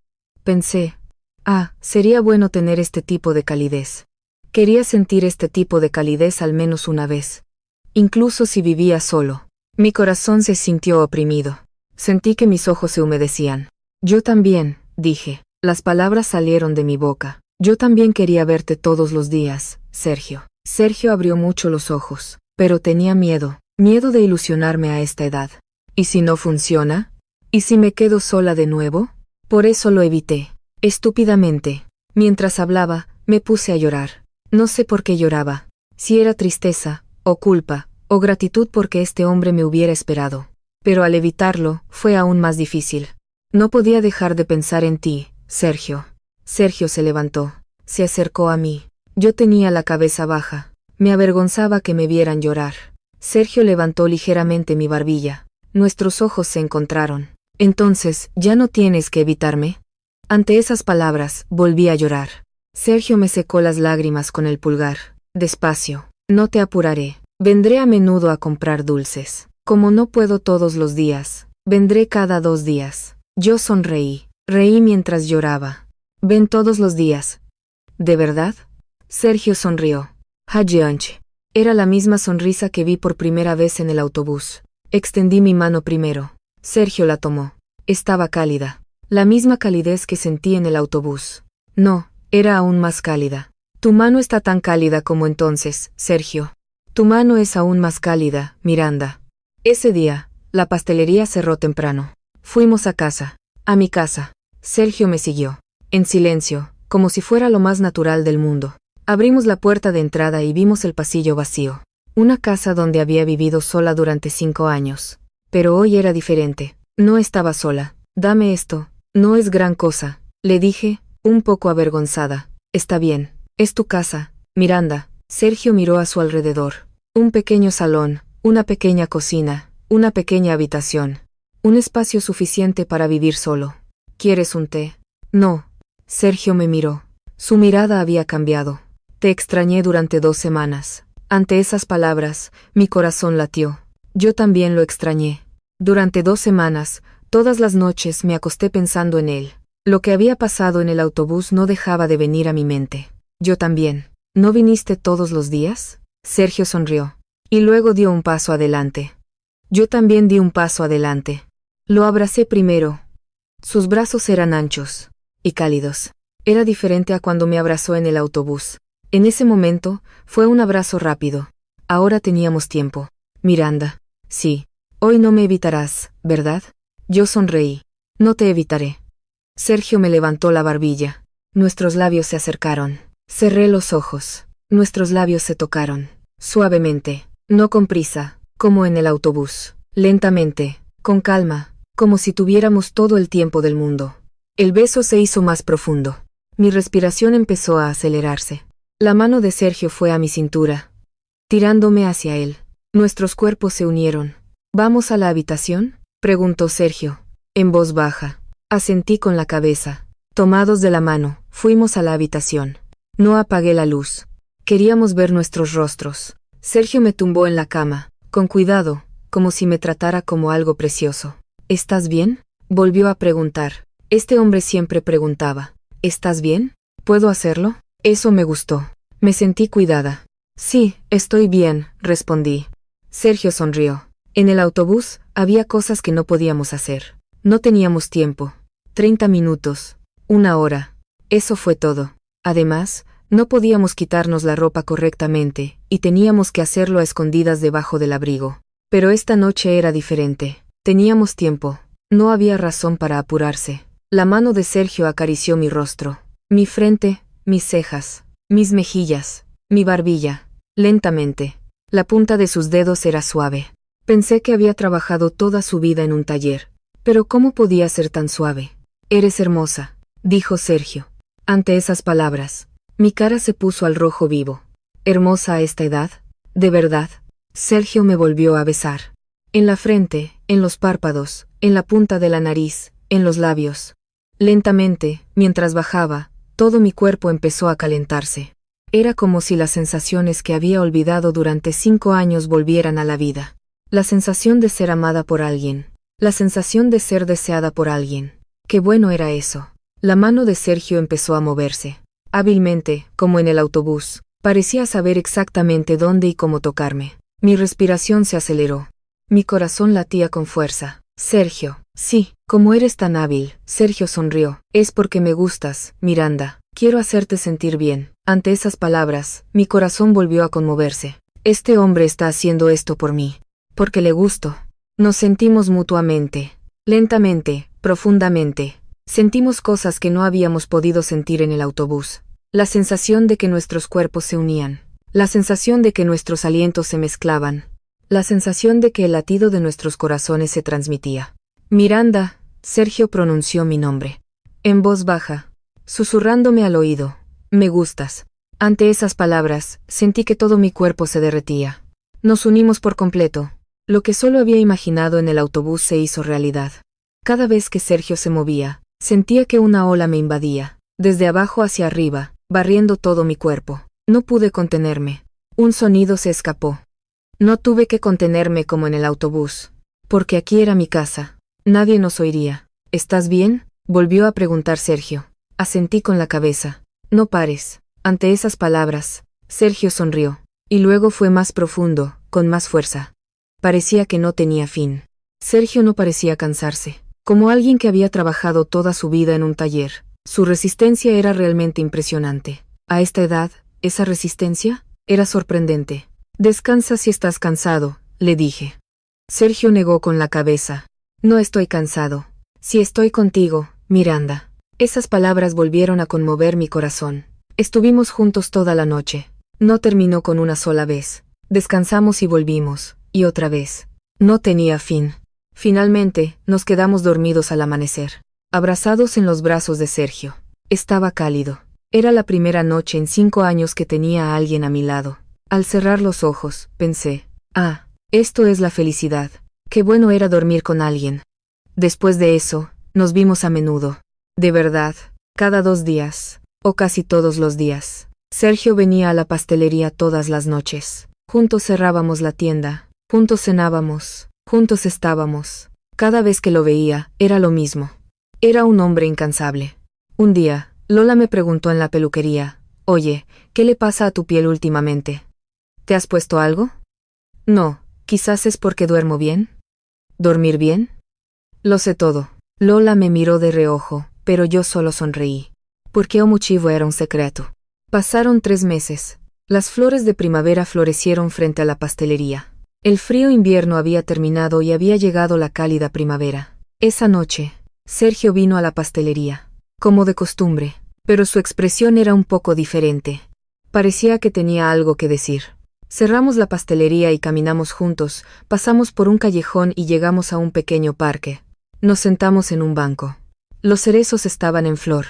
[SPEAKER 1] Pensé, sería bueno tener este tipo de calidez. Quería sentir este tipo de calidez al menos una vez. Incluso si vivía solo. Mi corazón se sintió oprimido. Sentí que mis ojos se humedecían. Yo también, dije. Las palabras salieron de mi boca. Yo también quería verte todos los días, Sergio. Sergio abrió mucho los ojos, pero tenía miedo de ilusionarme a esta edad. ¿Y si no funciona? ¿Y si me quedo sola de nuevo? Por eso lo evité. Estúpidamente. Mientras hablaba, me puse a llorar. No sé por qué lloraba. Si era tristeza, o culpa, o gratitud porque este hombre me hubiera esperado. Pero al evitarlo, fue aún más difícil. No podía dejar de pensar en ti, Sergio. Sergio se levantó. Se acercó a mí. Yo tenía la cabeza baja. Me avergonzaba que me vieran llorar. Sergio levantó ligeramente mi barbilla. Nuestros ojos se encontraron. Entonces, ¿ya no tienes que evitarme? Ante esas palabras, volví a llorar. Sergio me secó las lágrimas con el pulgar. Despacio. No te apuraré. Vendré a menudo a comprar dulces. Como no puedo todos los días, vendré cada 2 días. Yo sonreí. Reí mientras lloraba. Ven todos los días. ¿De verdad? Sergio sonrió. Hajeonche. Era la misma sonrisa que vi por primera vez en el autobús. Extendí mi mano primero. Sergio la tomó. Estaba cálida. La misma calidez que sentí en el autobús. No, era aún más cálida. Tu mano está tan cálida como entonces, Sergio. Tu mano es aún más cálida, Miranda. Ese día, la pastelería cerró temprano. Fuimos a casa. A mi casa. Sergio me siguió. En silencio, como si fuera lo más natural del mundo. Abrimos la puerta de entrada y vimos el pasillo vacío. Una casa donde había vivido sola durante 5 años. Pero hoy era diferente. No estaba sola. Dame esto. No es gran cosa, le dije, un poco avergonzada. Está bien. Es tu casa, Miranda. Sergio miró a su alrededor. Un pequeño salón, una pequeña cocina, una pequeña habitación. Un espacio suficiente para vivir solo. ¿Quieres un té? No. Sergio me miró. Su mirada había cambiado. Te extrañé durante 2 semanas. Ante esas palabras, mi corazón latió. Yo también lo extrañé. Durante 2 semanas, todas las noches me acosté pensando en él. Lo que había pasado en el autobús no dejaba de venir a mi mente. Yo también. ¿No viniste todos los días? Sergio sonrió. Y luego dio un paso adelante. Yo también di un paso adelante. Lo abracé primero. Sus brazos eran anchos y cálidos. Era diferente a cuando me abrazó en el autobús. En ese momento, fue un abrazo rápido. Ahora teníamos tiempo. Miranda. Sí. Hoy no me evitarás, ¿verdad? Yo sonreí. No te evitaré. Sergio me levantó la barbilla. Nuestros labios se acercaron. Cerré los ojos. Nuestros labios se tocaron. Suavemente. No con prisa, como en el autobús. Lentamente, con calma, como si tuviéramos todo el tiempo del mundo. El beso se hizo más profundo. Mi respiración empezó a acelerarse. La mano de Sergio fue a mi cintura, tirándome hacia él. Nuestros cuerpos se unieron. ¿Vamos a la habitación?, preguntó Sergio, en voz baja. Asentí con la cabeza. Tomados de la mano, fuimos a la habitación. No apagué la luz. Queríamos ver nuestros rostros. Sergio me tumbó en la cama, con cuidado, como si me tratara como algo precioso. ¿Estás bien?, volvió a preguntar. Este hombre siempre preguntaba. ¿Estás bien? ¿Puedo hacerlo? Eso me gustó. Me sentí cuidada. Sí, estoy bien, respondí. Sergio sonrió. En el autobús, había cosas que no podíamos hacer. No teníamos tiempo. 30 minutos. 1 hora. Eso fue todo. Además, no podíamos quitarnos la ropa correctamente, y teníamos que hacerlo a escondidas debajo del abrigo. Pero esta noche era diferente. Teníamos tiempo. No había razón para apurarse. La mano de Sergio acarició mi rostro, mi frente, mis cejas, mis mejillas, mi barbilla. Lentamente. La punta de sus dedos era suave. Pensé que había trabajado toda su vida en un taller. Pero ¿cómo podía ser tan suave? Eres hermosa, dijo Sergio. Ante esas palabras, mi cara se puso al rojo vivo. ¿Hermosa a esta edad? ¿De verdad? Sergio me volvió a besar. En la frente, en los párpados, en la punta de la nariz, en los labios. Lentamente, mientras bajaba, todo mi cuerpo empezó a calentarse. Era como si las sensaciones que había olvidado durante 5 años volvieran a la vida. La sensación de ser amada por alguien. La sensación de ser deseada por alguien. Qué bueno era eso. La mano de Sergio empezó a moverse. Hábilmente, como en el autobús. Parecía saber exactamente dónde y cómo tocarme. Mi respiración se aceleró. Mi corazón latía con fuerza. Sergio. Sí, como eres tan hábil. Sergio sonrió. Es porque me gustas, Miranda. Quiero hacerte sentir bien. Ante esas palabras, mi corazón volvió a conmoverse. Este hombre está haciendo esto por mí. Porque le gusto. Nos sentimos mutuamente. Lentamente, profundamente. Sentimos cosas que no habíamos podido sentir en el autobús. La sensación de que nuestros cuerpos se unían. La sensación de que nuestros alientos se mezclaban. La sensación de que el latido de nuestros corazones se transmitía. Miranda, Sergio pronunció mi nombre. En voz baja, susurrándome al oído. Me gustas. Ante esas palabras, sentí que todo mi cuerpo se derretía. Nos unimos por completo. Lo que solo había imaginado en el autobús se hizo realidad. Cada vez que Sergio se movía, sentía que una ola me invadía, desde abajo hacia arriba, barriendo todo mi cuerpo. No pude contenerme. Un sonido se escapó. No tuve que contenerme como en el autobús, porque aquí era mi casa. Nadie nos oiría. ¿Estás bien?, volvió a preguntar Sergio. Asentí con la cabeza. No pares. Ante esas palabras, Sergio sonrió, y luego fue más profundo, con más fuerza. Parecía que no tenía fin. Sergio no parecía cansarse, como alguien que había trabajado toda su vida en un taller. Su resistencia era realmente impresionante. A esta edad, esa resistencia era sorprendente. Descansa si estás cansado, le dije. Sergio negó con la cabeza. No estoy cansado. Si estoy contigo, Miranda. Esas palabras volvieron a conmover mi corazón. Estuvimos juntos toda la noche. No terminó con una sola vez. Descansamos y volvimos, y otra vez. No tenía fin. Finalmente, nos quedamos dormidos al amanecer, abrazados en los brazos de Sergio. Estaba cálido. Era la primera noche en 5 años que tenía a alguien a mi lado. Al cerrar los ojos, pensé, esto es la felicidad. Qué bueno era dormir con alguien. Después de eso, nos vimos a menudo. De verdad, cada 2 días, o casi todos los días. Sergio venía a la pastelería todas las noches. Juntos cerrábamos la tienda, juntos cenábamos, juntos estábamos. Cada vez que lo veía, era lo mismo. Era un hombre incansable. Un día, Lola me preguntó en la peluquería, «Oye, ¿qué le pasa a tu piel últimamente? ¿Te has puesto algo?» «No, quizás es porque duermo bien». «¿Dormir bien?» «Lo sé todo». Lola me miró de reojo, pero yo solo sonreí. ¿Por qué motivo era un secreto? Pasaron 3 meses. Las flores de primavera florecieron frente a la pastelería. El frío invierno había terminado y había llegado la cálida primavera. Esa noche, Sergio vino a la pastelería, como de costumbre, pero su expresión era un poco diferente. Parecía que tenía algo que decir. Cerramos la pastelería y caminamos juntos, pasamos por un callejón y llegamos a un pequeño parque. Nos sentamos en un banco. Los cerezos estaban en flor.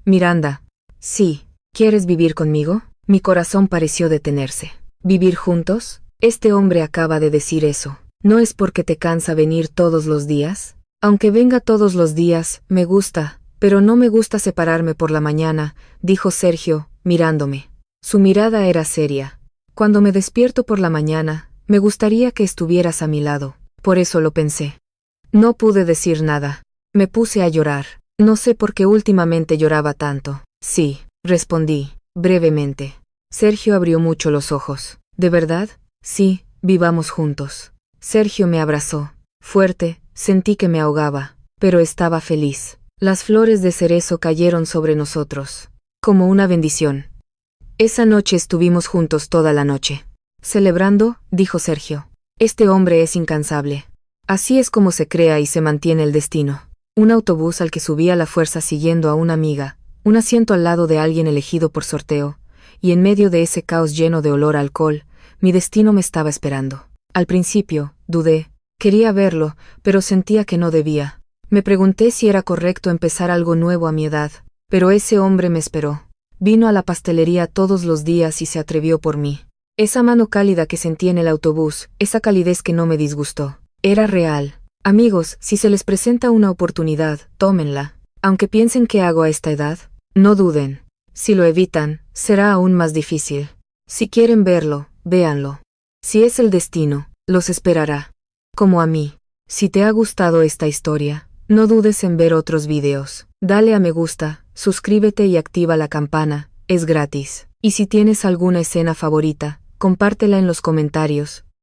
[SPEAKER 1] Miranda. Sí, ¿quieres vivir conmigo? Mi corazón pareció detenerse. ¿Vivir juntos? Este hombre acaba de decir eso. ¿No es porque te cansa venir todos los días? Aunque venga todos los días, me gusta, pero no me gusta separarme por la mañana, dijo Sergio, mirándome. Su mirada era seria. Cuando me despierto por la mañana, me gustaría que estuvieras a mi lado. Por eso lo pensé. No pude decir nada. Me puse a llorar. No sé por qué últimamente lloraba tanto. Sí, respondí, brevemente. Sergio abrió mucho los ojos. ¿De verdad? Sí, vivamos juntos. Sergio me abrazó. Fuerte, sentí que me ahogaba, pero estaba feliz. Las flores de cerezo cayeron sobre nosotros, como una bendición. Esa noche estuvimos juntos toda la noche. Celebrando, dijo Sergio. Este hombre es incansable. Así es como se crea y se mantiene el destino. Un autobús al que subí a la fuerza siguiendo a una amiga, un asiento al lado de alguien elegido por sorteo, y en medio de ese caos lleno de olor a alcohol, mi destino me estaba esperando. Al principio, dudé, quería verlo, pero sentía que no debía. Me pregunté si era correcto empezar algo nuevo a mi edad, pero ese hombre me esperó. Vino a la pastelería todos los días y se atrevió por mí. Esa mano cálida que sentí en el autobús, esa calidez que no me disgustó, era real. Amigos, si se les presenta una oportunidad, tómenla. Aunque piensen qué hago a esta edad, no duden. Si lo evitan, será aún más difícil. Si quieren verlo, véanlo. Si es el destino, los esperará. Como a mí. Si te ha gustado esta historia, no dudes en ver otros videos. Dale a me gusta, suscríbete y activa la campana, es gratis. Y si tienes alguna escena favorita, compártela en los comentarios.